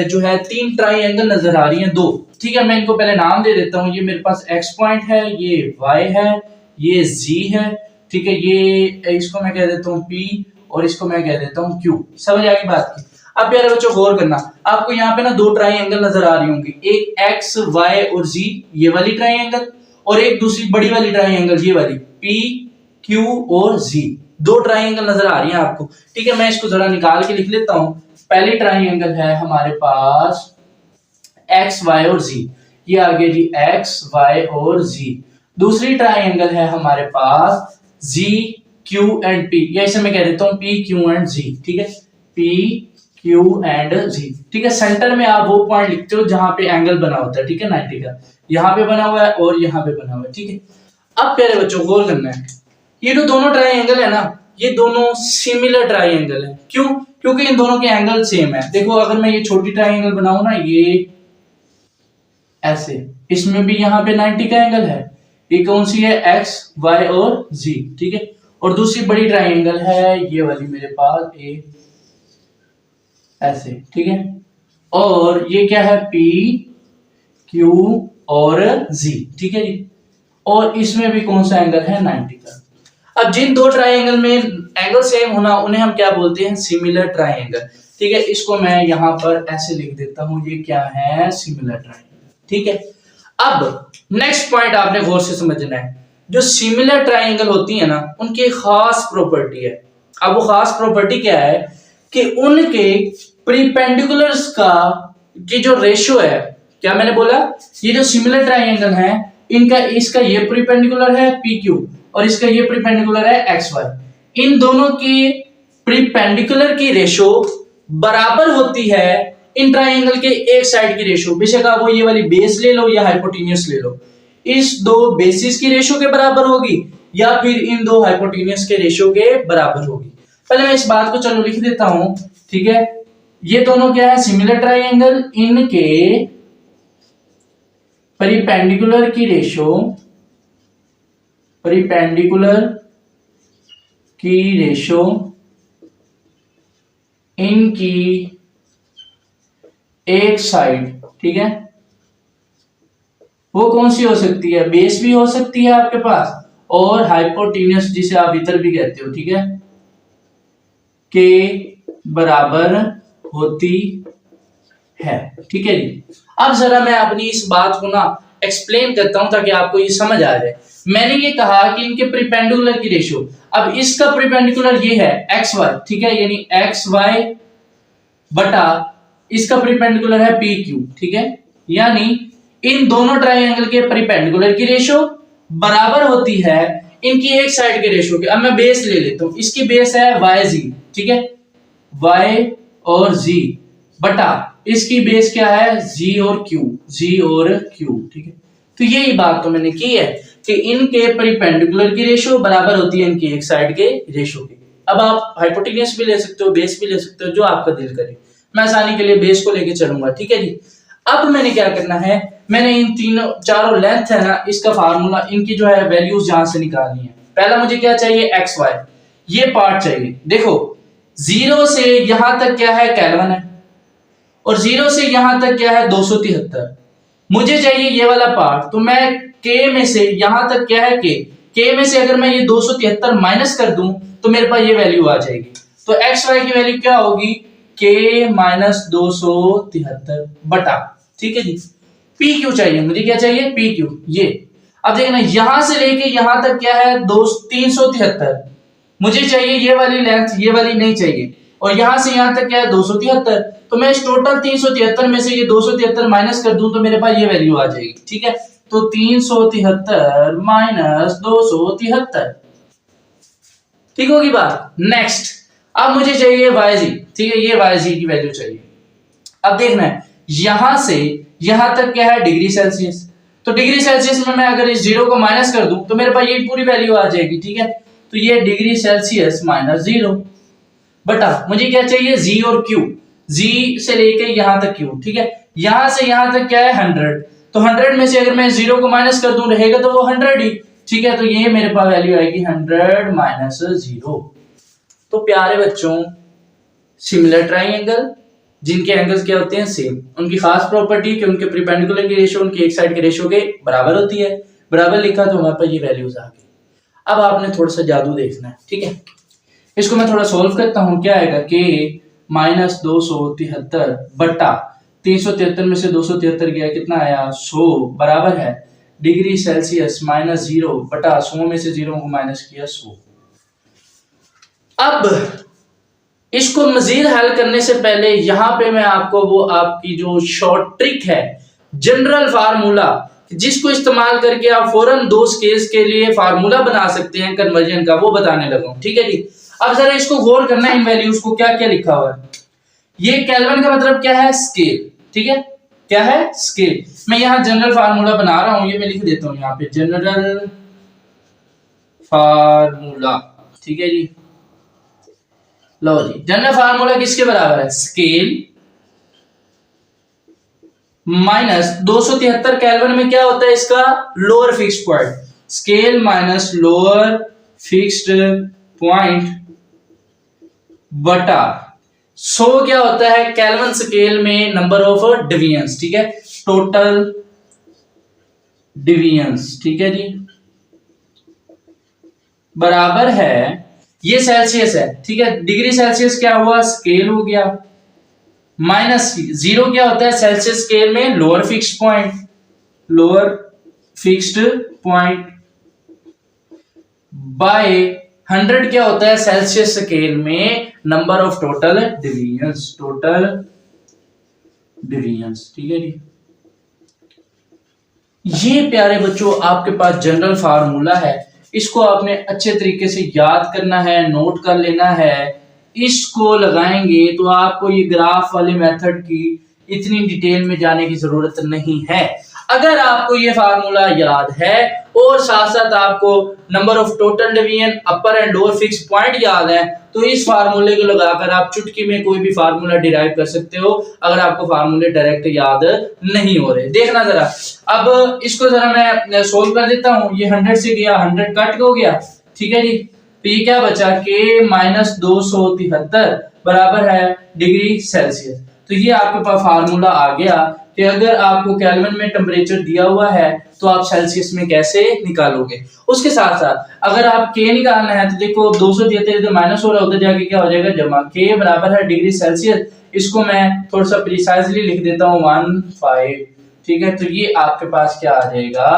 जो है तीन ट्राइंगल नजर आ रही हैं, दो, ठीक है, मैं इनको पहले नाम दे देता हूँ। ये मेरे पास एक्स पॉइंट है, ये वाई है, ये जी है, ठीक है, ये इसको मैं कह देता हूँ पी और इसको मैं कह देता हूँ क्यू। समझ आ गई बात की। अब प्यारे बच्चों गौर करना, आपको यहाँ पे ना दो ट्राइंगल नजर आ रही होंगी, एक एक्स वाई और जी ये वाली ट्राइंगल, और एक दूसरी बड़ी वाली ट्राइंगल ये वाली पी क्यू और जी, दो ट्राइंगल नजर आ रही हैं आपको, ठीक है। मैं इसको जरा निकाल के लिख लेता हूँ। पहली ट्राइंगल है हमारे पास एक्स वाई और जी, ये आ गया जी एक्स वाई और जी। दूसरी ट्राइंगल है हमारे पास जी क्यू एंड पी, या इसे मैं कह देता हूँ पी क्यू एंड जी, ठीक है, पी क्यू एंड जी, ठीक है। सेंटर में आप वो पॉइंट लिखते हो जहां पे एंगल बना होता है, ठीक है, 90 का, यहाँ पे बना हुआ है और यहाँ पे बना हुआ है, ठीक है। अब प्यारे बच्चों गौर करना है, ये जो दोनों ट्राइंगल है ना ये दोनों सिमिलर ट्राइंगल है, क्यों? क्योंकि इन दोनों के एंगल सेम है। देखो अगर मैं ये छोटी ट्राइंगल बनाऊं ना ये ऐसे, इसमें भी यहाँ पे 90 का एंगल है, ये कौन सी है एक्स वाई और जी, ठीक है। और दूसरी बड़ी ट्राइंगल है ये वाली मेरे पास ए ऐसे, ठीक है, और ये क्या है पी क्यू और जी, ठीक है जी। और इसमें भी कौन सा एंगल है 90 का। अब जिन दो ट्राइंगल में एंगल सेम होना उन्हें हम क्या बोलते हैं सिमिलर ट्राइंगल, ठीक है। इसको मैं यहाँ पर ऐसे लिख देता हूं, ये क्या है सिमिलर ट्राइंगल, ठीक है। अब नेक्स्ट पॉइंट आपने गौर से समझना है, जो सिमिलर ट्राइंगल होती है ना उनकी एक खास प्रॉपर्टी है। अब वो खास प्रॉपर्टी क्या है कि उनके प्रीपेंडिकुलर्स का की जो रेशियो है, क्या मैंने बोला, ये जो सिमिलर ट्राइंगल है इनका इसका ये प्रीपेंडिकुलर है पी क्यू और इसका ये प्रीपेंडिकुलर है एक्स वाई, इन दोनों की प्रीपेंडिकुलर की रेशियो बराबर होती है इन ट्राइंगल के एक साइड की रेशियो, बेशक आप वो ये वाली बेस ले लो या हाइपोटेन्यूस ले लो, इस दो बेसिस की रेशियो के बराबर होगी या फिर इन दो हाइपोटेन्यूस के रेशियो के बराबर होगी। पहले मैं इस बात को चलो लिख देता हूं, ठीक है। ये दोनों क्या है सिमिलर ट्राइंगल, इनके परिपेंडिकुलर की रेशियो, परिपेंडिकुलर की रेशियो इनकी एक साइड, ठीक है, वो कौन सी हो सकती है, बेस भी हो सकती है आपके पास और हाइपोटेन्यूस जिसे आप इतर भी कहते हो, ठीक है, के बराबर होती है, ठीक है जी। अब जरा मैं अपनी इस बात को ना एक्सप्लेन करता हूं ताकि आपको ये समझ आ जाए। मैंने ये कहा कि इनके प्रीपेंडिकुलर की रेशियो, अब इसका प्रीपेंडिकुलर ये है एक्स वाई, ठीक है, यानी एक्स वाई बटा इसका प्रीपेंडिकुलर है पी क्यू, ठीक है, यानी इन दोनों ट्राइंगल के प्रीपेंडिकुलर की रेशियो बराबर होती है इनकी एक साइड के रेशियो के। अब मैं बेस ले लेता हूं, इसकी बेस है वाई जी, ठीक है, वाई और जी बटा इसकी बेस क्या है जी और क्यू, जी और क्यू, ठीक है। तो यही बात तो मैंने की है कि इनके प्रीपेंडिकुलर की रेशियो बराबर होती है इनकी एक साइड के रेशियो की। अब आप हाइपोटेन्यूस भी ले सकते हो, बेस भी ले सकते हो, जो आपका दिल करे। मैं आसानी के लिए बेस को लेके चलूंगा, ठीक है जी। अब मैंने क्या करना है, मैंने इन तीनों चारों लेंथ है ना इसका फार्मूला इनकी जो है वैल्यूज यहां से निकालनी है। पहला मुझे क्या चाहिए एक्स वाई, ये पार्ट चाहिए। देखो 0 से यहां तक क्या है केल्विन है और 0 से यहां तक क्या है 273, मुझे चाहिए ये वाला पार्ट, तो मैं k में से यहां तक क्या है k में से अगर मैं ये 273 माइनस कर दूं तो मेरे पास ये वैल्यू आ जाएगी। तो एक्स वाई की वैल्यू क्या होगी, k माइनस 273 बटा, ठीक है जी। पी क्यू चाहिए मुझे, क्या चाहिए, पी क्यू। ये अब देखना यहां से लेके यहां तक क्या है 373, मुझे चाहिए ये वाली लेंथ, ये वाली नहीं चाहिए, और यहां से यहां तक क्या है 273। तो मैं इस टोटल 373 में से ये 273 माइनस कर दूं तो मेरे पास ये वैल्यू आ जाएगी, ठीक है। तो 373 माइनस 273, ठीक होगी बात। नेक्स्ट, अब मुझे चाहिए YG, ठीक है, ये YG की वैल्यू चाहिए। अब देखना है यहां से यहां तक क्या है डिग्री सेल्सियस, तो डिग्री सेल्सियस में मैं अगर इस 0 को माइनस कर दूं तो मेरे पास ये पूरी वैल्यू आ जाएगी, ठीक है। तो ये डिग्री सेल्सियस माइनस 0 बटा मुझे क्या चाहिए जी और क्यू, जी से लेके यहां तक क्यू, ठीक है। यहां से यहां तक क्या है 100, तो 100 में से अगर मैं 0 को माइनस कर दूं रहेगा तो वो 100 ही, ठीक है। तो ये मेरे पास वैल्यू आएगी 100 माइनस 0। तो प्यारे बच्चों, सिमिलर ट्राइंगल जिनके एंगल्स क्या होते हैं सेम, उनकी खास प्रॉपर्टी कि उनके परपेंडिकुलर की रेशियो उनकी एक साइड के रेशियो के बराबर होती है। बराबर लिखा तो हमारे पास ये वैल्यूज आ गई। अब आपने थोड़ा सा जादू देखना है, ठीक है। इसको मैं थोड़ा सोल्व करता हूं, क्या आएगा k माइनस 273 बटा 373 में से 273 गया कितना आया 100 बराबर है डिग्री सेल्सियस माइनस 0 बटा 100 में से 0 को माइनस किया 100। अब इसको मजीद हल करने से पहले यहां पे मैं आपको वो आपकी जो शॉर्ट ट्रिक है, जनरल फार्मूला, जिसको इस्तेमाल करके आप फौरन दो स्केल्स के लिए फार्मूला बना सकते हैं कन्वर्जन का, वो बताने लगा हूं, ठीक है जी। अब जरा इसको गौर करना, इन वैल्यूज को क्या क्या लिखा हुआ है। ये केल्विन का मतलब क्या है, स्केल, ठीक है, क्या है स्केल। मैं यहां जनरल फार्मूला बना रहा हूं, ये मैं लिख देता हूं यहां पे जनरल फार्मूला, ठीक है जी। लो जी, जनरल फार्मूला किसके बराबर है, स्केल माइनस 273 केल्विन में क्या होता है इसका lower fixed point, scale minus lower fixed point बटा 100 क्या होता है केल्विन स्केल में नंबर ऑफ डिवीजन्स, ठीक है, टोटल डिवीजन्स, ठीक है जी, बराबर है ये सेल्सियस है, ठीक है। डिग्री सेल्सियस क्या हुआ स्केल हो गया, माइनस 0 क्या होता है सेल्सियस स्केल में lower fixed point, lower fixed point by 100 क्या होता है सेल्सियस स्केल में number of total divisions, total divisions, ठीक है जी। ये प्यारे बच्चों आपके पास जनरल फार्मूला है, इसको आपने अच्छे तरीके से याद करना है, नोट कर लेना है। इसको लगाएंगे तो आपको ये ग्राफ वाले मेथड की इतनी डिटेल में जाने की जरूरत नहीं है। अगर आपको ये फार्मूला याद है और साथ साथ आपको number of total division upper and lower fix point याद है, तो इस फार्मूले को लगाकर आप चुटकी में कोई भी फार्मूला डिराइव कर सकते हो, अगर आपको फार्मूले डायरेक्ट याद नहीं हो रहे। देखना जरा, अब इसको जरा मैं सोल्व कर देता हूं। ये 100 से गया 100 कट हो गया, ठीक है जी। तो ये क्या बचा k माइनस 273 बराबर है डिग्री सेल्सियस। तो ये आपके पास फार्मूला आ गया कि अगर आपको केल्विन में टेम्परेचर दिया हुआ है तो आप सेल्सियस में कैसे निकालोगे। उसके साथ साथ अगर आप k निकालना है तो देखो 273 माइनस हो रहा है, उधर जाके क्या हो जाएगा जमा, k बराबर है डिग्री सेल्सियस। इसको मैं थोड़ा सा प्रिसाइजली लिख देता हूँ 15, ठीक है। तो ये आपके पास क्या आ जाएगा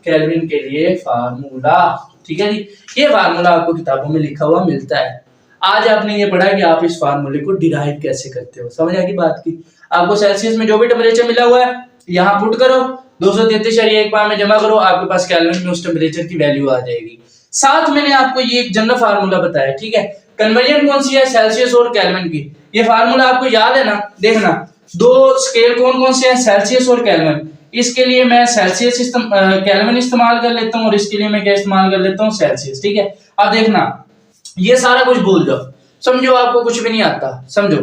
केल्विन के लिए फार्मूला, ठीक है जी। ये फार्मूला आपको किताबों में लिखा हुआ मिलता है। आज आपने ये पढ़ा कि आप इस फार्मूले को डिराइव कैसे करते हो, समझ आ गई बात की। आपको सेल्सियस में जो भी टेम्परेचर मिला हुआ है यहाँ पुट करो, 233.1 में जमा करो, आपके पास केल्विन में उस टेम्परेचर की वैल्यू आ जाएगी। साथ मैंने आपको ये एक जनरल फार्मूला बताया, ठीक है। कन्वर्जन कौन सी है, सेल्सियस और केल्विन की। ये फार्मूला आपको याद है ना, देखना दो स्केल कौन कौन से हैं, सेल्सियस और केल्विन। इसके लिए मैं सेल्सियस केल्विन इस्तेमाल कर लेता हूँ और इसके लिए मैं क्या इस्तेमाल कर लेता हूँ सेल्सियस, ठीक है। अब देखना ये सारा कुछ भूल जाओ, समझो आपको कुछ भी नहीं आता, समझो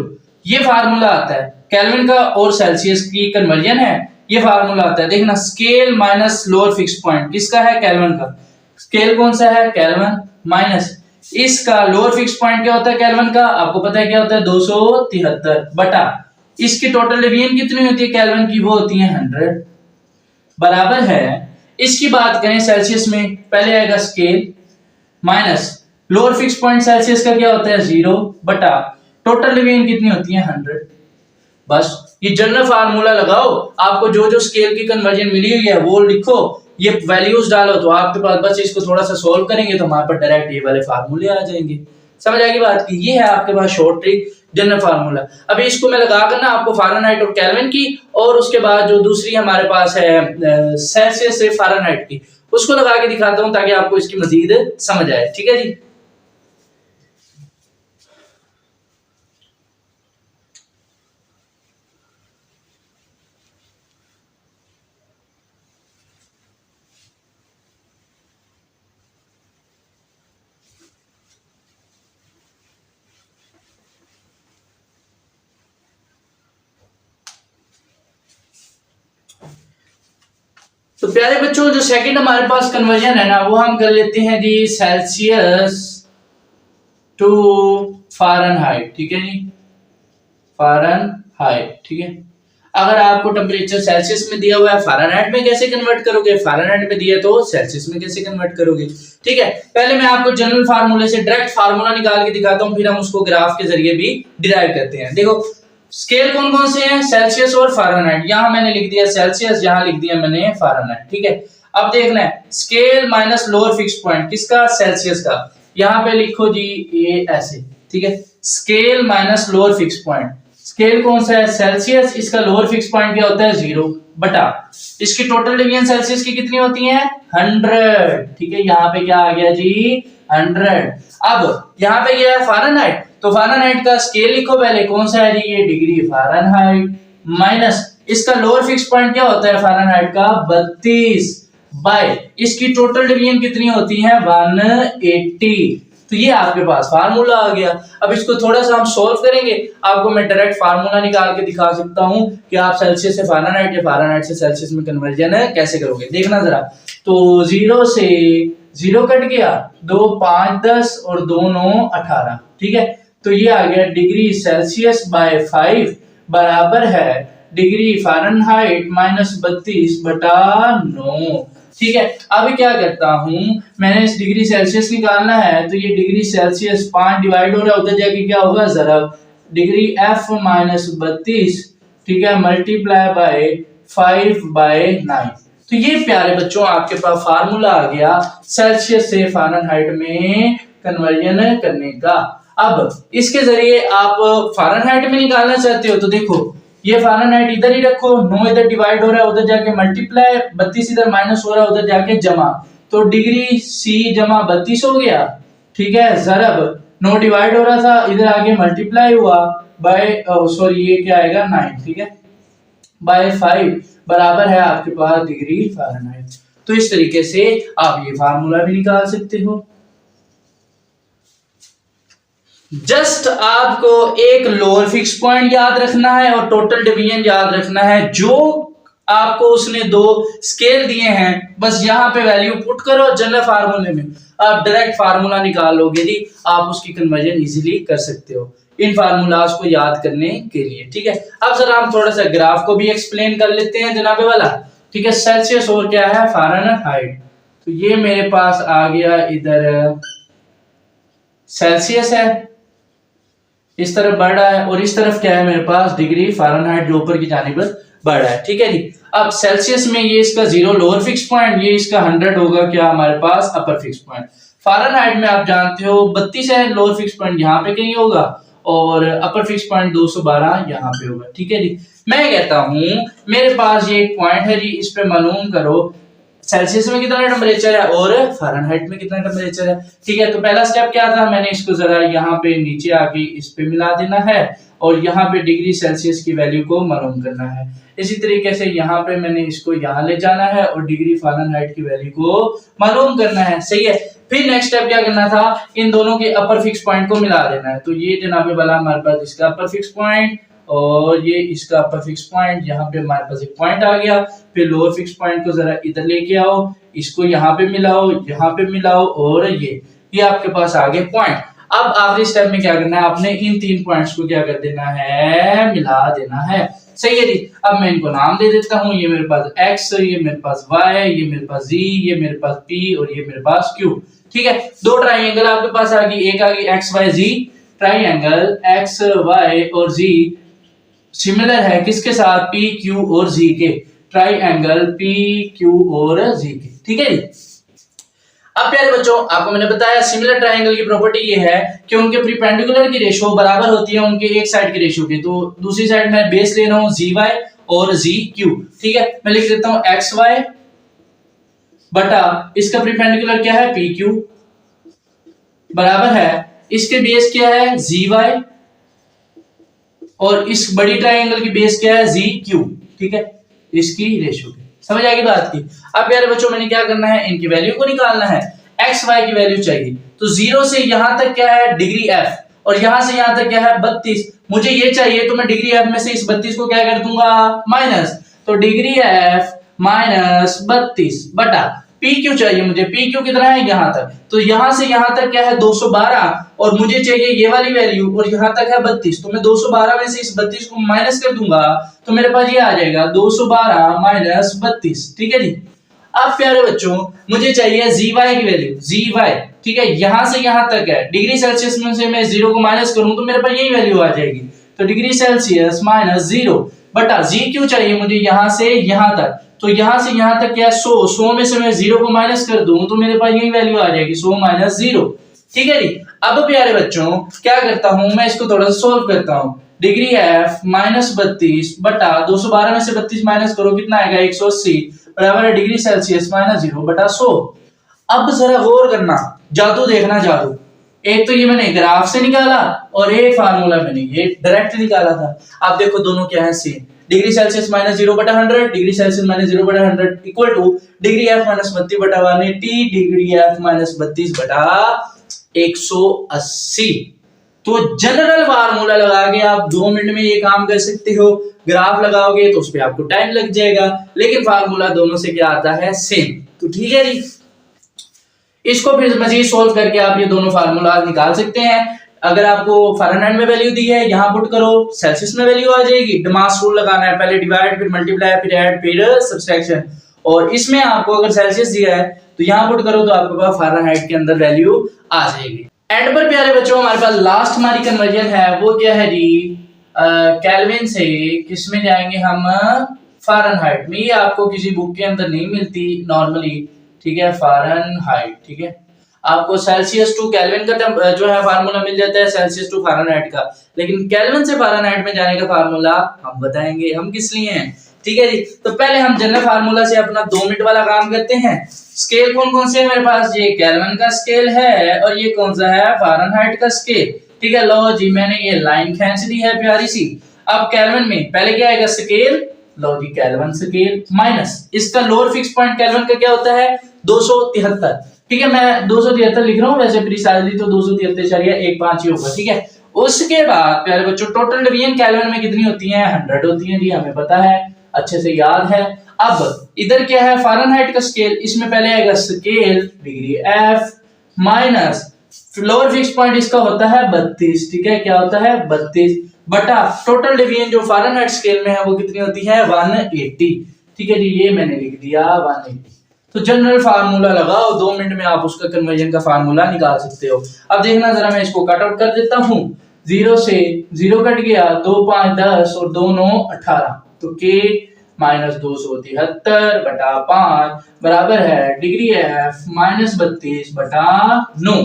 ये फार्मूला आता है केल्विन का और सेल्सियस की कन्वर्जन है, ये फार्मूला आता है। देखना scale minus lower fix point किसका है, केल्विन का। स्केल कौन सा है, केल्विन, माइनस इसका लोअर फिक्स पॉइंट क्या होता है केल्विन का, आपको पता है क्या होता है 273 बटा इसकी टोटल डिवीजन कितनी होती है केल्विन की, वो होती है 100। बराबर है, इसकी बात करें सेल्सियस में, पहले आएगा scale minus lower fix point Celsius का क्या होता है 0 बटा टोटल डिवीजन कितनी होती है 100। बस ये जनरल फार्मूला लगाओ, आपको जो जो स्केल की कन्वर्जन मिली हुई है वो लिखो, ये वैल्यूज डालो, तो आपके पास बस इसको थोड़ा सा सोल्व करेंगे तो हमारे पास डायरेक्ट ये वाले फार्मूले आ जाएंगे। समझ आएगी बात की, ये है आपके पास शॉर्ट ट्रिक जनरल फार्मूला। अभी इसको मैं लगा कर ना आपको फ़ारेनहाइट और केल्विन की, और उसके बाद जो दूसरी हमारे पास है सेल्सियस से फ़ारेनहाइट की, उसको लगा के दिखाता हूं ताकि आपको इसकी मजीद समझ आए। ठीक है जी। तो प्यारे बच्चों, जो सेकंड हमारे पास कन्वर्जन है ना, वो हम कर लेते हैं जी सेल्सियस टू फ़ारेनहाइट। ठीक है जी, फ़ारेनहाइट। ठीक है, अगर आपको टेम्परेचर सेल्सियस में दिया हुआ है, फ़ारेनहाइट में कैसे कन्वर्ट करोगे, फ़ारेनहाइट में दिया तो सेल्सियस में कैसे कन्वर्ट करोगे। ठीक है, पहले मैं आपको जनरल फार्मूले से डायरेक्ट फार्मूला निकाल के दिखाता हूं, फिर हम उसको ग्राफ के जरिए भी डिराइव करते हैं। देखो स्केल कौन कौन से हैं, सेल्सियस और फ़ारेनहाइट। यहां मैंने लिख दिया सेल्सियस, यहां लिख दिया मैंने फ़ारेनहाइट। ठीक है, अब देखना है scale minus lower fix point किसका, सेल्सियस का। यहां पे लिखो जी ये ऐसे। ठीक है, scale minus lower fix point, scale कौन सा है सेल्सियस, इसका लोअर फिक्स पॉइंट क्या होता है 0 बटा इसकी टोटल डिवीजन सेल्सियस की कितनी होती है 100। ठीक है, यहाँ पे क्या आ गया जी 100। अब यहाँ पे क्या है फ़ारेनहाइट, तो फ़ारेनहाइट का स्केल लिखो पहले, कौन सा है जी ये डिग्री फ़ारेनहाइट, माइनस इसका लोअर फिक्स पॉइंट क्या होता है फ़ारेनहाइट का 32 बाय इसकी टोटल डिवीजन कितनी होती है 180। तो ये आपके पास फार्मूला आ गया। अब इसको थोड़ा सा हम सोल्व करेंगे, आपको मैं डायरेक्ट फार्मूला निकाल के दिखा सकता हूं कि आप सेल्सियस से फ़ारेनहाइट या फ़ारेनहाइट से सेल्सियस में कन्वर्जन कैसे करोगे। देखना जरा, तो 0 से 0 कट गया, 2 5 10 और 2 9 18। ठीक है, तो ये आ गया डिग्री सेल्सियस बाय 5 बराबर है डिग्री फ़ारेनहाइट माइनस 32 बटा 9। ठीक है, अभी क्या करता हूं, मैंने इस डिग्री सेल्सियस निकालना है, तो ये डिग्री सेल्सियस 5 डिवाइड हो रहा है, उधर जाके क्या होगा ज़रब डिग्री f माइनस 32। ठीक है, मल्टीप्लाई बाय 5 बाय 9। तो ये प्यारे बच्चों आपके पास फार्मूला आ गया सेल्सियस से फ़ारेनहाइट में कन्वर्जन करने का। अब इसके जरिए आप फ़ारेनहाइट में निकालना चाहते हो, तो देखो ये फ़ारेनहाइट इधर ही रखो, 9 इधर डिवाइड हो रहा है, उधर जाके मल्टीप्लाई, 32 इधर माइनस हो रहा है, उधर जाके जमा, तो डिग्री सी जमा 32 हो गया। ठीक है, ज़रब 9 डिवाइड हो रहा था, इधर आगे मल्टीप्लाई हुआ बाय सॉरी ये क्या आएगा 9। ठीक है, बाय 5 बराबर है आपके पास डिग्री फ़ारेनहाइट। तो इस तरीके से आप ये फार्मूला भी निकाल सकते हो। जस्ट आपको एक लोअर फिक्स पॉइंट याद रखना है और टोटल डिवीजन याद रखना है, जो आपको उसने 2 स्केल दिए हैं, बस यहाँ पे वैल्यू पुट करो, जनरल फार्मूले में आप डायरेक्ट फार्मूला निकाल लोगे जी, आप उसकी कन्वर्जन इजीली कर सकते हो इन फार्मूलाज को याद करने के लिए। ठीक है, अब जरा हम थोड़ा सा ग्राफ को भी एक्सप्लेन कर लेते हैं जनाबे वाला। ठीक है, सेल्सियस और क्या है फ़ारेनहाइट, तो ये मेरे पास आ गया इधर सेल्सियस है, इस तरफ बढ़ रहा है, और इस तरफ क्या है मेरे पास डिग्री फ़ारेनहाइट जो ऊपर की जानिब बढ़ रहा है। ठीक है जी, अब सेल्सियस में ये इसका 0 लोअर फिक्स पॉइंट, ये इसका 100 होगा क्या हमारे पास अपर फिक्स पॉइंट। फ़ारेनहाइट में आप जानते हो 32 है, लोअर फिक्स पॉइंट यहाँ पे कहीं होगा, और अपर फिक्स पॉइंट 212 यहाँ पे होगा। ठीक है जी, मैं कहता हूँ मेरे पास ये एक पॉइंट है जी, इस पे मालूम करो सेल्सियस में कितना टेम्परेचर है और फ़ारेनहाइट में कितना टेम्परेचर है। ठीक है, तो पहला स्टेप क्या था, मैंने इसको जरा यहाँ पे नीचे आके इस पे मिला देना है, और यहाँ पे डिग्री सेल्सियस की वैल्यू को मालूम करना है। इसी तरीके से यहाँ पे मैंने इसको यहाँ ले जाना है और डिग्री फ़ारेनहाइट की वैल्यू को मालूम करना है। सही है, फिर नेक्स्ट स्टेप क्या करना था, इन दोनों के अपर फिक्स पॉइंट को मिला देना है। तो ये जनाबे वाला हमारे पास इसका अपर फिक्स पॉइंट और ये इसका अपर फिक्स पॉइंट, यहाँ पे हमारे पास एक पॉइंट आ गया। फिर लोअर फिक्स पॉइंट को जरा इधर लेके आओ, इसको यहाँ पे मिलाओ, यहाँ पे मिलाओ, और ये आपके पास आ गए पॉइंट। अब आखिरी स्टेप में क्या करना है, आपने इन 3 पॉइंट्स को क्या कर देना है, मिला देना है। सही है जी। अब मैं इनको नाम दे देता हूं, ये मेरे पास x, ये मेरे पास y, ये मेरे पास z, ये मेरे पास p और ये मेरे पास q। ठीक है, दो ट्राइंगल आपके पास आ गई, एक आ गई x y z, triangle x y और z सिमिलर है किसके साथ, p q और z के, ट्राइंगल p q और z के। ठीक है जी। अब प्यारे बच्चों, आपको मैंने बताया सिमिलर ट्रायंगल की प्रॉपर्टी ये है कि उनके परपेंडिकुलर की रेशो बराबर होती है उनके एक साइड की रेशो की। तो दूसरी साइड में बेस ले रहा हूं zy और zq। ठीक है, मैं लिख देता हूं xy बटा इसका परपेंडिकुलर क्या है, pq, बराबर है इसके बेस क्या है, zy, और इस बड़ी ट्रायंगल की बेस क्या है, zq। ठीक है, इसकी रेशो की। समझ आएगी बात की। अब प्यारे बच्चों, मैंने क्या करना है, इनकी वैल्यू को निकालना है। एक्स वाई की वैल्यू चाहिए, तो 0 से यहां तक क्या है, डिग्री एफ, और यहां से यहां तक क्या है, 32। मुझे ये चाहिए, तो मैं डिग्री एफ में से इस 32 को क्या कर दूंगा, माइनस। तो डिग्री एफ माइनस 32 बटा पी क्यू चाहिए मुझे, पी क्यू कितना है, यहां तक, तो यहां से यहां तक क्या है, 212, और मुझे चाहिए ये वाली वैल्यू, और यहां तक है 32। तो मैं 212 में से इस 32 को माइनस कर दूंगा, तो मेरे पास ये आ जाएगा 212 माइनस 32। ठीक है जी। अब प्यारे बच्चों, मुझे चाहिए जी वाई की वैल्यू, जी वाई। ठीक है, यहां से यहां तक है, डिग्री सेल्सियस में से मैं 0 को माइनस करूं तो मेरे पास यही वैल्यू आ जाएगी। तो डिग्री सेल्सियस माइनस 0 बटा जी क्यू चाहिए मुझे यहां से यहां तक, तो यहां से यहां तक क्या है, 100 में से मैं 0 को माइनस कर दूं तो मेरे पास यही वैल्यू आ जाएगी, 100 माइनस 0। ठीक है जी। अब प्यारे बच्चों, क्या करता हूं मैं, इसको थोड़ा सा सोल्व करता हूं। डिग्री एफ माइनस 32 बटा 212 में से 32 माइनस करो, कितना आएगा, 180, बराबर है डिग्री सेल्सियस माइनस 0 बटा 100। अब जरा गौर करना, जादू देखना, जादू। एक तो ये मैंने ग्राफ से निकाला, और एक फार्मूला मैंने ये डायरेक्ट निकाला था। आप देखो दोनों क्या है, सेम। डिग्री सेल्सियस माइनस 0 बटा 100, डिग्री सेल्सियस माइनस 0 बटा 100 equal two degree F minus 32 बटा 180, डिग्री एफ माइनस 32 बटा 180। तो जनरल फार्मूला लगा के आप 2 मिनट में ये काम कर सकते हो। ग्राफ लगाओगे तो उस पर आपको टाइम लग जाएगा, लेकिन फार्मूला दोनों से क्या आता है, सेम। तो ठीक है जी। इसको फिर मजीद सोल्व करके आप ये दोनों फार्मूला निकाल सकते हैं। अगर आपको फ़ारेनहाइट में वैल्यू दी है, यहां पुट करो, सेल्सियस में वैल्यू आ जाएगी, डमास रूल लगाना है, पहले डिवाइड फिर मल्टीप्लाई फिर ऐड फिर सब्सट्रैक्शन। और इसमें आपको अगर सेल्सियस दिया है तो यहां पुट करो तो आपके पास फ़ारेनहाइट के अंदर वैल्यू आ जाएगी। एंड पर प्यारे बच्चों, हमारे पास लास्ट हमारी कन्वर्जन है, वो क्या है जी, केल्विन से किसमें जाएंगे हम, फ़ारेनहाइट में। ये आपको किसी बुक के अंदर नहीं मिलती नॉर्मली। ठीक है, फ़ारेनहाइट। ठीक है, आपको सेल्सियस टू केल्विन का जो है फार्मूला मिल जाता है, सेल्सियस टू फ़ारेनहाइट का, लेकिन केल्विन से फ़ारेनहाइट में जाने का फार्मूला हम बताएंगे, हम किस लिए हैं। ठीक है जी। तो पहले हम जनरल फार्मूला से अपना 2 मिनट वाला काम करते हैं। स्केल कौन कौन से है मेरे पास, ये केल्विन का स्केल है, और ये कौन सा है, फ़ारेनहाइट का स्केल। ठीक है, लो जी, मैंने ये लाइन खींच दी है प्यारी सी। अब केल्विन में पहले क्या आएगा, स्केल, लो जी केल्विन स्केल, माइनस इसका लोअर फिक्स पॉइंट केल्विन का क्या होता है, 273। ठीक है, मैं 273 लिख रहा हूँ, वैसे प्रिसाइजली तो 273.15 ही होगा। ठीक है, उसके बाद प्यारे बच्चों, टोटल डिवीजन केल्विन में कितनी होती है, 100 होती है जी, हमें पता है, अच्छे से याद है। अब इधर क्या है, फ़ारेनहाइट का स्केल, इसमें पहले आएगा scale degree F minus lower fix point इसका होता है 32। ठीक है, क्या होता है, 32 बटा टोटल डिवीजन जो फ़ारेनहाइट स्केल में है वो कितनी होती है, 180। ठीक है जी, ये मैंने लिख दिया 180। तो जनरल फार्मूला लगाओ, 2 मिनट में आप उसका कन्वर्जन का फार्मूला निकाल सकते हो। अब देखना जरा, मैं इसको कट आउट कर देता हूं। 0 से 0 कट गया, 2 5 10 और 2 9 18, तो k माइनस 273 बटा 5 बराबर है डिग्री एफ माइनस 32 बटा 9।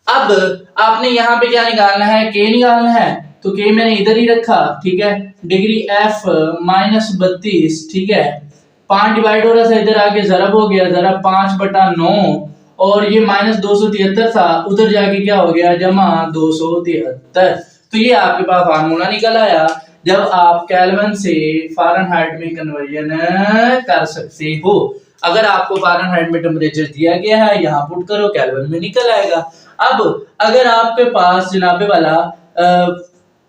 अब आपने यहाँ पे क्या निकालना है, k निकालना है, तो k मैंने इधर ही रखा। ठीक है, डिग्री एफ माइनस 32। ठीक है, 5 डिवाइड हो रहा था, इधर आके जरब हो गया, जरब 5 बटा 9, और ये माइनस 273 था, उधर जाके क्या हो गया, जमा 273। तो ये आपके पास फार्मूला निकल आया जब आप केल्विन से फ़ारेनहाइट में कन्वर्जन कर सकते हो। अगर आपको फ़ारेनहाइट में टेम्परेचर दिया गया है, यहाँ पुट करो, केल्विन में निकल आएगा। अब अगर आपके पास जनाबे वाला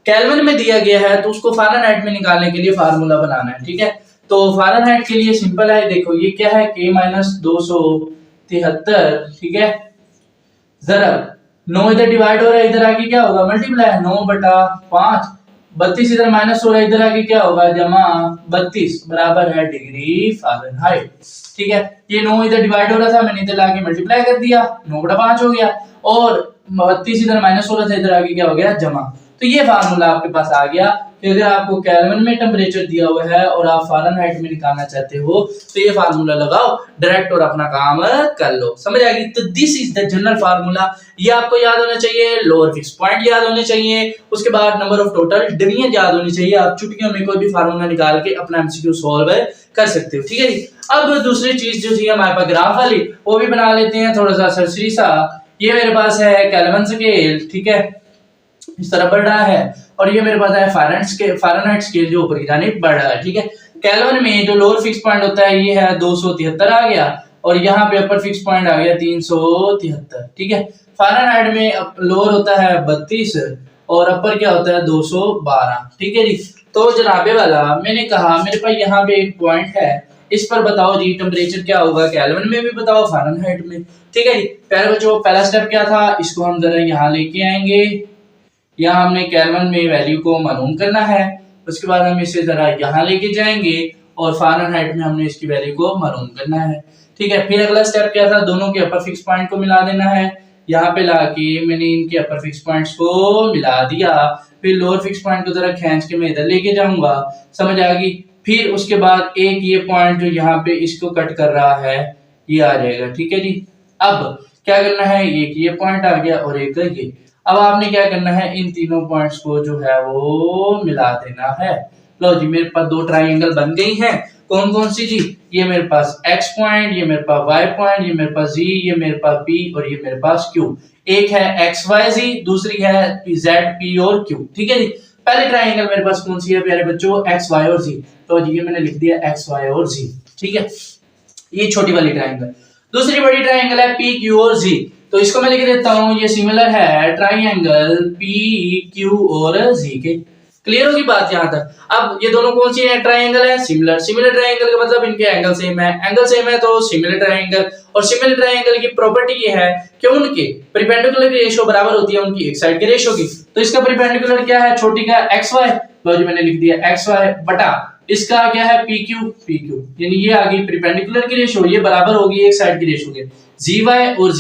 केल्विन में दिया गया है, तो उसको फ़ारेनहाइट में निकालने के लिए फार्मूला बनाना है। ठीक है, तो फ़ारेनहाइट के लिए सिंपल है, देखो ये क्या है, k माइनस 273। ठीक है, जरब 9 इधर डिवाइड हो रहा है, इधर आगे क्या होगा मल्टीप्लाई, 9/5। 32 इधर माइनस हो रहा है, इधर आगे क्या होगा जमा 32 बराबर है डिग्री फ़ारेनहाइट। ठीक है, ये 9 इधर डिवाइड हो रहा था, मैंने इधर लाके मल्टीप्लाई कर दिया, 9/5 हो गया, और 32 इधर माइनस हो रहा था, इधर आगे क्या हो गया जमा। तो ये फार्मूला आपके पास आ गया कि अगर आपको केल्विन में टेम्परेचर दिया हुआ है और आप फ़ारेनहाइट में निकालना चाहते हो तो ये फार्मूला लगाओ डायरेक्ट और अपना काम कर लो। समझ आ गई? तो this is the general formula. ये आपको याद होना चाहिए, लोअर फिक्स पॉइंट याद होने चाहिए, उसके बाद नंबर ऑफ टोटल डिवीजन याद होनी चाहिए। आप चुटकियों में कोई भी फार्मूला निकाल के अपना एमसीक्यू सॉल्व कर सकते हो। ठीक है जी। अब दूसरी चीज जो थी हमारे पास ग्राफ वाली, वो भी बना लेते हैं थोड़ा सा सरसरी सा। ये मेरे पास है केल्विन स्केल, ठीक है, इस तरह बढ़ रहा है, और ये मेरे पास है फ़ारेनहाइट स्केल जो ऊपर की जानिब बढ़ रहा है। ठीक है, केल्विन में जो लोअर फिक्स पॉइंट होता है ये है 273 आ गया, और यहाँ पे अपर फिक्स पॉइंट आ गया 373। ठीक है, फ़ारेनहाइट में लोअर होता है 32 और अपर क्या होता है 212। ठीक है जी। तो जनाबे वाला मैंने कहा मेरे पास यहाँ पे एक पॉइंट है, इस पर बताओ जी टेम्परेचर क्या होगा, केल्विन में भी बताओ फ़ारेनहाइट में। ठीक है जी। प्यारे बच्चों, पहला स्टेप क्या था, इसको हम जरा यहाँ लेके आएंगे, यहाँ हमने केल्विन में वैल्यू को मालूम करना है, उसके बाद हम इसे जरा यहाँ लेके जाएंगे और फ़ारेनहाइट में हमने इसकी वैल्यू को मालूम करना है। ठीक है, फिर अगला स्टेप क्या था, दोनों के अपर फिक्स पॉइंट को मिला देना है। यहाँ पे लाके मैंने इनके अपर फिक्स पॉइंट्स को मिला दिया, फिर लोअर फिक्स पॉइंट को जरा खींच के मैं इधर लेके जाऊंगा। समझ आ गई? फिर उसके बाद एक ये पॉइंट जो यहाँ पे इसको कट कर रहा है ये आ जाएगा। ठीक है जी। अब क्या करना है, एक ये पॉइंट आ गया और एक ये। अब आपने क्या करना है, इन तीनों पॉइंट्स को जो है वो मिला देना है। लो जी, मेरे पास दो ट्राइंगल बन गई हैं। कौन कौन सी जी, ये मेरे पास x पॉइंट, ये मेरे पास y पॉइंट, ये मेरे पास z, ये मेरे पास p और ये मेरे पास q। एक है x y z, दूसरी है z p और q। ठीक है जी। पहले ट्राइंगल मेरे पास कौन सी है प्यारे बच्चों, x y और z। तो जी ये मैंने लिख दिया x y और z। ठीक है, ये छोटी वाली ट्राइंगल। दूसरी बड़ी ट्राइंगल है p q और z, तो इसको मैं लिख देता हूं, ये सिमिलर है ट्राइंगल p q और z के। क्लियर होगी बात यहां तक? अब ये दोनों कौन सी है, ट्राइंगल है सिमिलर। सिमिलर ट्राइंगल का मतलब इनके एंगल सेम है, एंगल सेम है तो सिमिलर ट्राइंगल। और सिमिलर ट्राइंगल की प्रॉपर्टी ये है कि उनके परपेंडिकुलर की रेशो बराबर होती है उनकी एक साइड के रेशो की। तो इसका परपेंडिकुलर क्या है, छोटी का xy, तो जो मैंने लिख दिया xy बटा इसका क्या है pq, यानी ये आ गई परपेंडिकुलर की रेशो, ये बराबर होगी एक साइड की रेशो के zy और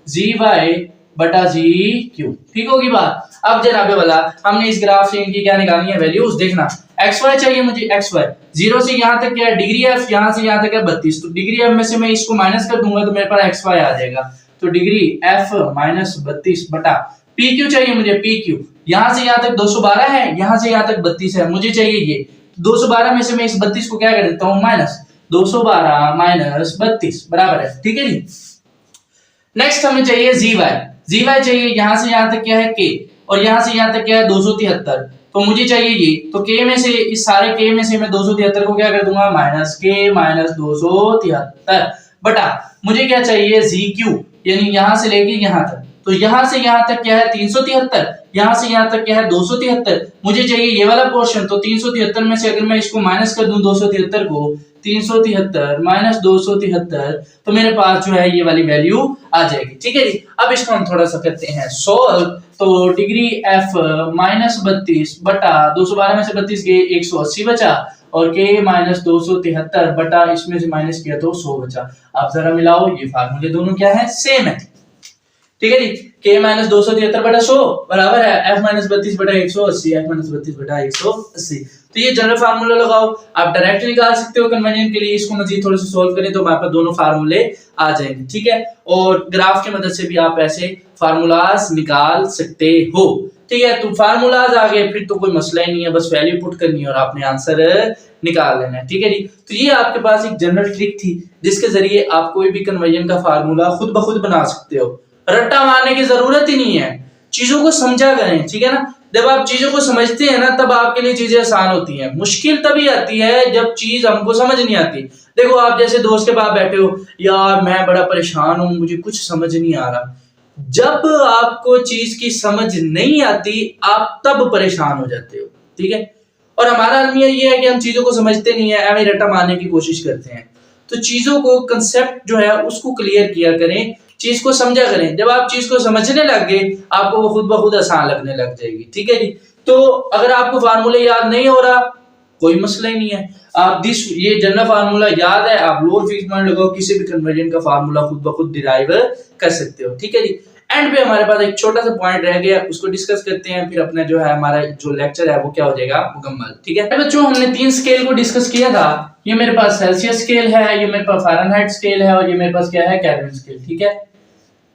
zy बटा gq। ठीक होगी बात? अब जनाबे वाला हमने इस ग्राफ से इनकी क्या निकालनी है, वैल्यूज। देखना xy चाहिए मुझे, xy 0 से यहाँ तक क्या है डिग्री f, यहाँ से यहाँ तक है 32, तो डिग्री f में से मैं इसको माइनस कर दूंगा तो मेरे पास xy आ जाएगा। तो डिग्री f माइनस 32 बटा pq चाहिए मुझे, pq यहाँ से यहाँ तक 212 है, यहाँ से यहाँ तक 32 है, मुझे चाहिए ये 212 में से मैं इस 32 को क्या कर देता हूँ माइनस, 212 माइनस 32 बराबर है। ठीक है जी। नेक्स्ट हमें चाहिए zy चाहिए, यहाँ से यहाँ तक क्या है k और यहाँ से यहाँ तक क्या है 273, तो मुझे चाहिए ये, तो k में से इस सारे k में से मैं 273 को क्या कर दूंगा माइनस k माइनस 273 बटा मुझे क्या चाहिए zq, यानी यहाँ से लेके यहाँ तक, तो यहाँ से यहाँ तक क्या है 373, यहाँ से यहाँ तक क्या है 273, मुझे चाहिए ये वाला पोर्शन। तो 373 में से अगर मैं इसको माइनस कर दूं 273 को, 373 माइनस 273, तो मेरे पास जो है ये वाली वैल्यू आ जाएगी। ठीक है जी। अब इसको हम थोड़ा सा करते हैं सोल्व। तो डिग्री f माइनस 32 बटा 212 में से 32 गए 180 बचा, और k माइनस 273 बटा इसमें से माइनस किया तो 100 बचा। आप जरा मिलाओ, ये फार्मूले दोनों क्या है, सेम है। ठीक है जी। k माइनस 273 बटा 100 बराबर है f माइनस 32 बटा 180, f माइनस 32 बटा 180। तो ये जनरल फार्मूला लगाओ, आप डायरेक्ट निकाल सकते हो कन्वर्जन के लिए। इसको मजीद थोड़ा सा सोल्व करें तो हमारे पास दोनों फार्मूले आ जाएंगे। ठीक है, और ग्राफ की मदद से भी आप ऐसे फार्मूलाज निकाल सकते हो। ठीक है, तो फार्मूलाज आ गए फिर तो कोई मसला ही नहीं है, बस वैल्यू पुट करनी है और आपने आंसर निकाल लेना है। ठीक है जी। तो ये आपके पास एक जनरल ट्रिक थी जिसके जरिए आप कोई भी कन्वर्जन का फार्मूला खुद ब खुद बना सकते हो। रट्टा मारने की जरूरत ही नहीं है, चीजों को समझा करें। ठीक है ना, जब आप चीजों को समझते हैं ना तब आपके लिए चीजें आसान होती हैं। मुश्किल तभी आती है जब चीज हमको समझ नहीं आती। देखो आप जैसे दोस्त के पास बैठे हो, यार मैं बड़ा परेशान हूं, मुझे कुछ समझ नहीं आ रहा। जब आपको चीज की समझ नहीं आती आप तब परेशान हो जाते हो। ठीक है, और हमारा अलमिया ये है कि हम चीजों को समझते नहीं है, एवं रट्टा मारने की कोशिश करते हैं। तो चीजों को कंसेप्ट जो है उसको क्लियर किया करें, चीज को समझा करें। जब आप चीज को समझने लग गए आपको वो खुद ब खुद आसान लगने लग जाएगी। ठीक है जी। तो अगर आपको फार्मूला याद नहीं हो रहा कोई मसला ही नहीं है, आप ये जनरल फार्मूला याद है, आप लोअर फिक्स पॉइंट लगाओ, किसी भी कन्वर्जन का फार्मूला खुद ब खुद डिराइव कर सकते हो। ठीक है जी। एंड पे हमारे पास एक छोटा सा पॉइंट रह गया, उसको डिस्कस करते हैं, फिर अपना जो है हमारा जो लेक्चर है वो क्या हो जाएगा मुकम्मल। ठीक है बच्चों, हमने 3 स्केल को डिस्कस किया था। ये मेरे पास सेल्सियस स्केल है, ये मेरे पास फ़ारेनहाइट स्केल है और ये मेरे पास क्या है केल्विन स्केल। ठीक है,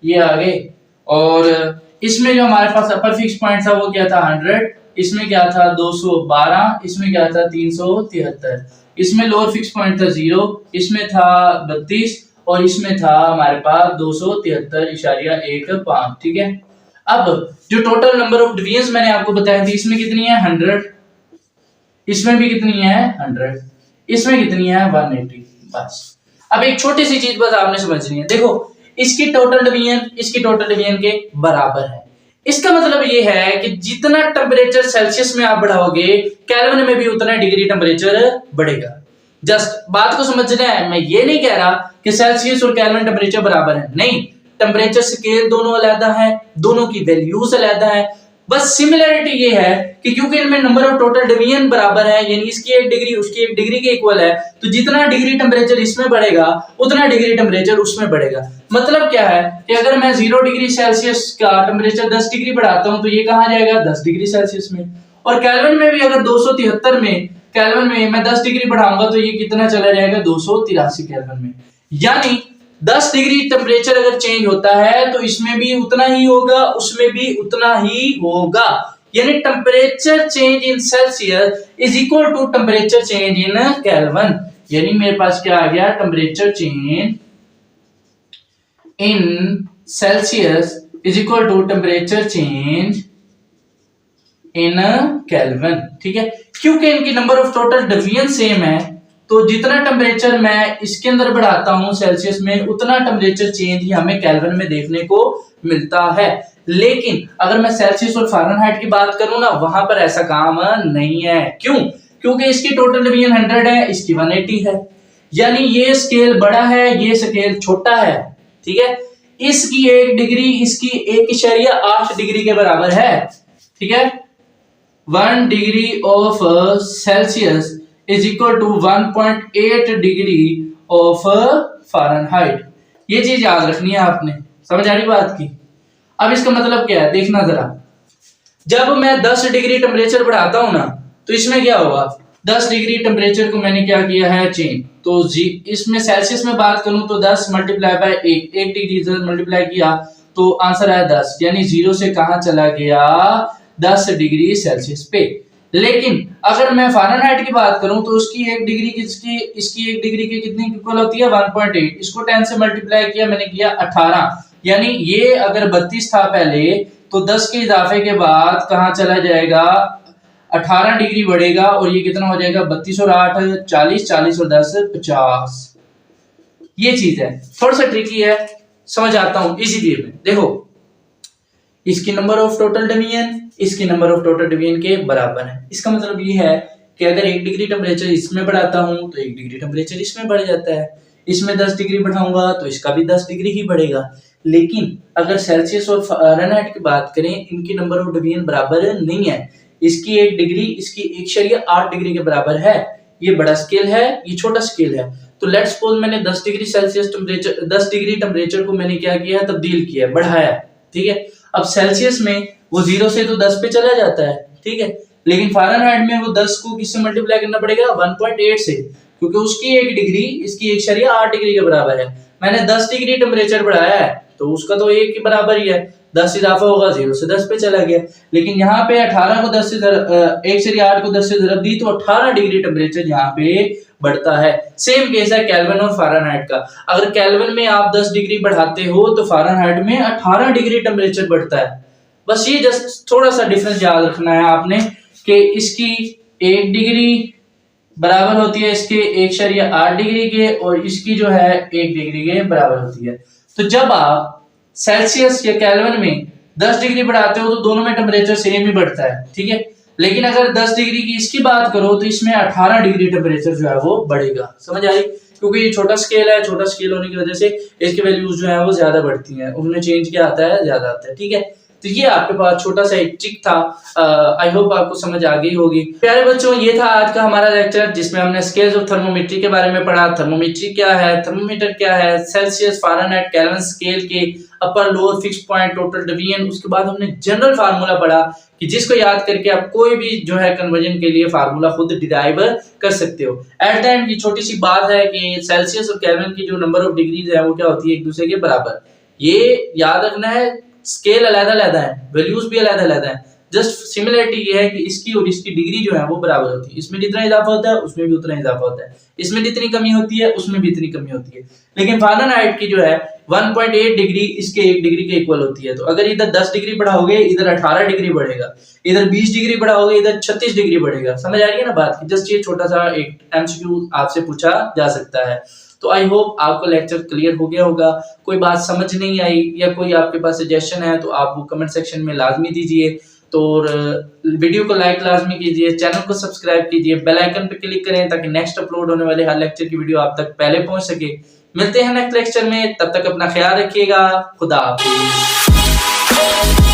ये आगे। और इसमें जो हमारे पास अपर फिक्स पॉइंट था वो क्या था 100, इसमें क्या था 212, इसमें क्या था 373, इसमें लोअर फिक्स पॉइंट था 0, इसमें था 32 और इसमें था हमारे पास 273.15। ठीक है, अब जो टोटल नंबर ऑफ डिवीजन मैंने आपको बताया थी, इसमें कितनी है 100, इसमें भी कितनी है 100, इसमें कितनी है 180। बस अब एक छोटी सी चीज बस आपने समझनी है, देखो इसकी टोटल डिवीजन इसकी टोटल डिवीजन के बराबर है। इसका मतलब ये है कि जितना टेम्परेचर सेल्सियस में आप बढ़ाओगे केल्विन में भी उतना डिग्री टेम्परेचर बढ़ेगा। जस्ट बात को समझना है, मैं ये नहीं कह रहा कि सेल्सियस और केल्विन टेम्परेचर बराबर है, नहीं, टेम्परेचर स्केल दोनों अलग है, दोनों की वैल्यूज अलग है। बस सिमिलरिटी ये है कि क्योंकि इनमें नंबर ऑफ टोटल डिवीजन बराबर है, यानी इसकी 1 डिग्री उसकी 1 डिग्री के इक्वल है, तो जितना डिग्री टेम्परेचर इसमें बढ़ेगा उतना डिग्री टेम्परेचर उसमें बढ़ेगा। मतलब क्या है कि अगर मैं 0 डिग्री सेल्सियस का टेम्परेचर 10 डिग्री बढ़ाता हूं तो ये कहां जाएगा 10 डिग्री सेल्सियस में। और केल्विन में भी अगर 273 में केल्विन में मैं 10 डिग्री बढ़ाऊंगा तो ये कितना चला जाएगा 283 केल्विन में। यानी 10 डिग्री टेम्परेचर अगर चेंज होता है तो इसमें भी उतना ही होगा, उसमें भी उतना ही होगा। यानी temperature change in Celsius is equal to temperature change in Kelvin. यानी मेरे पास क्या आ गया, temperature change in Celsius is equal to temperature change in Kelvin. ठीक है, क्योंकि इनकी number of total division same है तो जितना टेम्परेचर मैं इसके अंदर बढ़ाता हूं सेल्सियस में उतना टेम्परेचर चेंज ही हमें केल्विन में देखने को मिलता है। लेकिन अगर मैं सेल्सियस और फ़ारेनहाइट की बात करूं ना, वहां पर ऐसा काम नहीं है। क्यों? क्योंकि इसकी टोटल डिवीजन 100 है, इसकी 180 है, यानी ये स्केल बड़ा है, ये स्केल छोटा है। ठीक है, इसकी 1 डिग्री इसकी 1.8 डिग्री के बराबर है। ठीक है, 1 degree of Celsius is equal to 1.8 degree of Fahrenheit. ये चीज याद रखनी है आपने, समझ आ रही बात की। अब इसका मतलब क्या है देखना जरा, जब मैं 10 डिग्री टेम्परेचर बढ़ाता हूं ना तो इसमें क्या होगा, 10 डिग्री टेम्परेचर को मैंने क्या किया है चेंज, तो इसमें सेल्सियस में बात करूं तो 10 मल्टीप्लाई बाय 1 डिग्री से मल्टीप्लाई किया तो आंसर आया 10, यानी 0 से कहां चला गया 10 डिग्री सेल्सियस पे। लेकिन अगर मैं फ़ारेनहाइट की बात करूं तो उसकी 1 डिग्री इसकी 1 डिग्री की कितनी इक्वल होती है 1.8, इसको 10 से मल्टीप्लाई किया मैंने किया 18, यानी ये अगर 32 था पहले तो 10 के इजाफे के बाद कहां चला जाएगा 18 डिग्री बढ़ेगा और ये कितना हो जाएगा 32 और 8 40, 40 और 10 50। ये चीज है, थोड़ा सा ट्रिकी है, समझ आता हूं इजी वे में। देखो इसकी नंबर ऑफ टोटल डिवीजन इसकी नंबर ऑफ टोटल डिवीजन के बराबर है। इसका मतलब ये है कि अगर 1 डिग्री टेम्परेचर इसमें बढ़ाता हूं तो 1 डिग्री टेम्परेचर इसमें बढ़ जाता है, इसमें 10 डिग्री बढ़ाऊंगा तो इसका भी 10 डिग्री ही बढ़ेगा। लेकिन अगर सेल्सियस और फ़ारेनहाइट की बात करें इनकी नंबर ऑफ डिवीजन बराबर नहीं है, इसकी 1 डिग्री इसकी 1.8 डिग्री के बराबर है। ये बड़ा स्केल है, ये छोटा स्केल है। तो लेट्स सपोज मैंने 10 degree Celsius temperature 10 degree temperature को मैंने क्या किया तब्दील किया, बढ़ाया। ठीक है, अब सेल्सियस में वो 0 से तो 10 पे चला जाता है। ठीक है, लेकिन फ़ारेनहाइट में वो 10 को किससे मल्टीप्लाई करना पड़ेगा 1.8 से, क्योंकि उसकी 1 डिग्री इसकी 1.8 डिग्री के बराबर है। मैंने 10 डिग्री टेम्परेचर बढ़ाया है तो उसका तो 1 के बराबर ही है, 10 इजाफा होगा 0 से 10 पे चला गया। लेकिन यहाँ पे 18 को 10 से 1.8 को 10 से ज़रब दी तो 18 डिग्री टेम्परेचर यहाँ पे बढ़ता है। सेम केस है केल्विन और फ़ारेनहाइट का। अगर केल्विन में आप 10 डिग्री बढ़ाते हो तो फ़ारेनहाइट में 18 डिग्री टेम्परेचर बढ़ता है। बस ये जस्ट थोड़ा सा डिफरेंस याद रखना है आपने कि इसकी 1 डिग्री बराबर होती है इसके 1.8 डिग्री के और इसकी जो है 1 डिग्री के बराबर होती है। तो जब आप सेल्सियस या केल्विन में 10 डिग्री बढ़ाते हो तो दोनों में टेम्परेचर सेम ही बढ़ता है। ठीक है, लेकिन अगर 10 डिग्री की इसकी बात करो तो इसमें 18 डिग्री टेम्परेचर जो है वो बढ़ेगा। समझ आई? क्योंकि ये छोटा स्केल है, छोटा स्केल होने की वजह से इसकी वैल्यूज जो है वो ज्यादा बढ़ती हैं, उनमें चेंज क्या आता है, ज्यादा आता है। ठीक है, तो ये आपके पास छोटा सा एक ट्रिक था। आई होप आपको समझ आ गई होगी। प्यारे बच्चों, ये था आज का हमारा लेक्चर जिसमें हमने स्केल्स ऑफ थर्मोमेट्री के बारे में पढ़ा। थर्मोमेट्री क्या है, थर्मोमीटर क्या है, सेल्सियस, फारेनहाइट, केल्विन स्केल के upper lower fix point, total division. उसके बाद हमने जनरल फार्मूला पढ़ा कि जिसको याद करके आप कोई भी जो है कन्वर्जन के लिए फार्मूला खुद डिराइव कर सकते हो। एट द एंड ये छोटी सी बात है कि सेल्सियस और केल्विन की जो नंबर ऑफ डिग्रीज है वो क्या होती है, एक दूसरे के बराबर। ये याद रखना है, स्केल अलग-अलग है, वैल्यूज भी अलग-अलग है, जस्ट सिमिलरिटी ये है कि इसकी और इसकी डिग्री जो है वो बराबर होती है। इसमें जितना इजाफा होता है उसमें भी उतना इजाफा होता है, इसमें जितनी कमी होती है उसमें भी इतनी कमी होती है। लेकिन फारेनहाइट की जो है 1.8 डिग्री इसके 1 डिग्री के इक्वल होती है। तो अगर इधर 10 डिग्री बढ़ाओगे इधर 18 डिग्री बढ़ेगा, इधर 20 डिग्री बढ़ाओगे इधर 36 डिग्री बढ़ेगा। समझ आ रही है ना बात? जस्ट ये छोटा सा एक एमसीक्यू आपसे पूछा जा सकता है। तो आई होप आपको लेक्चर क्लियर हो गया होगा। कोई बात समझ नहीं आई या कोई आपके पास सजेशन है तो आप वो कमेंट सेक्शन में लाजमी दीजिए। तो वीडियो को लाइक लाजमी कीजिए, चैनल को सब्सक्राइब कीजिए, बेल आइकन पे क्लिक करें ताकि नेक्स्ट अपलोड होने वाले हर लेक्चर की वीडियो आप तक पहले पहुंच सके। मिलते हैं नेक्स्ट लेक्चर में, तब तक अपना ख्याल रखिएगा। खुदा हाफिज।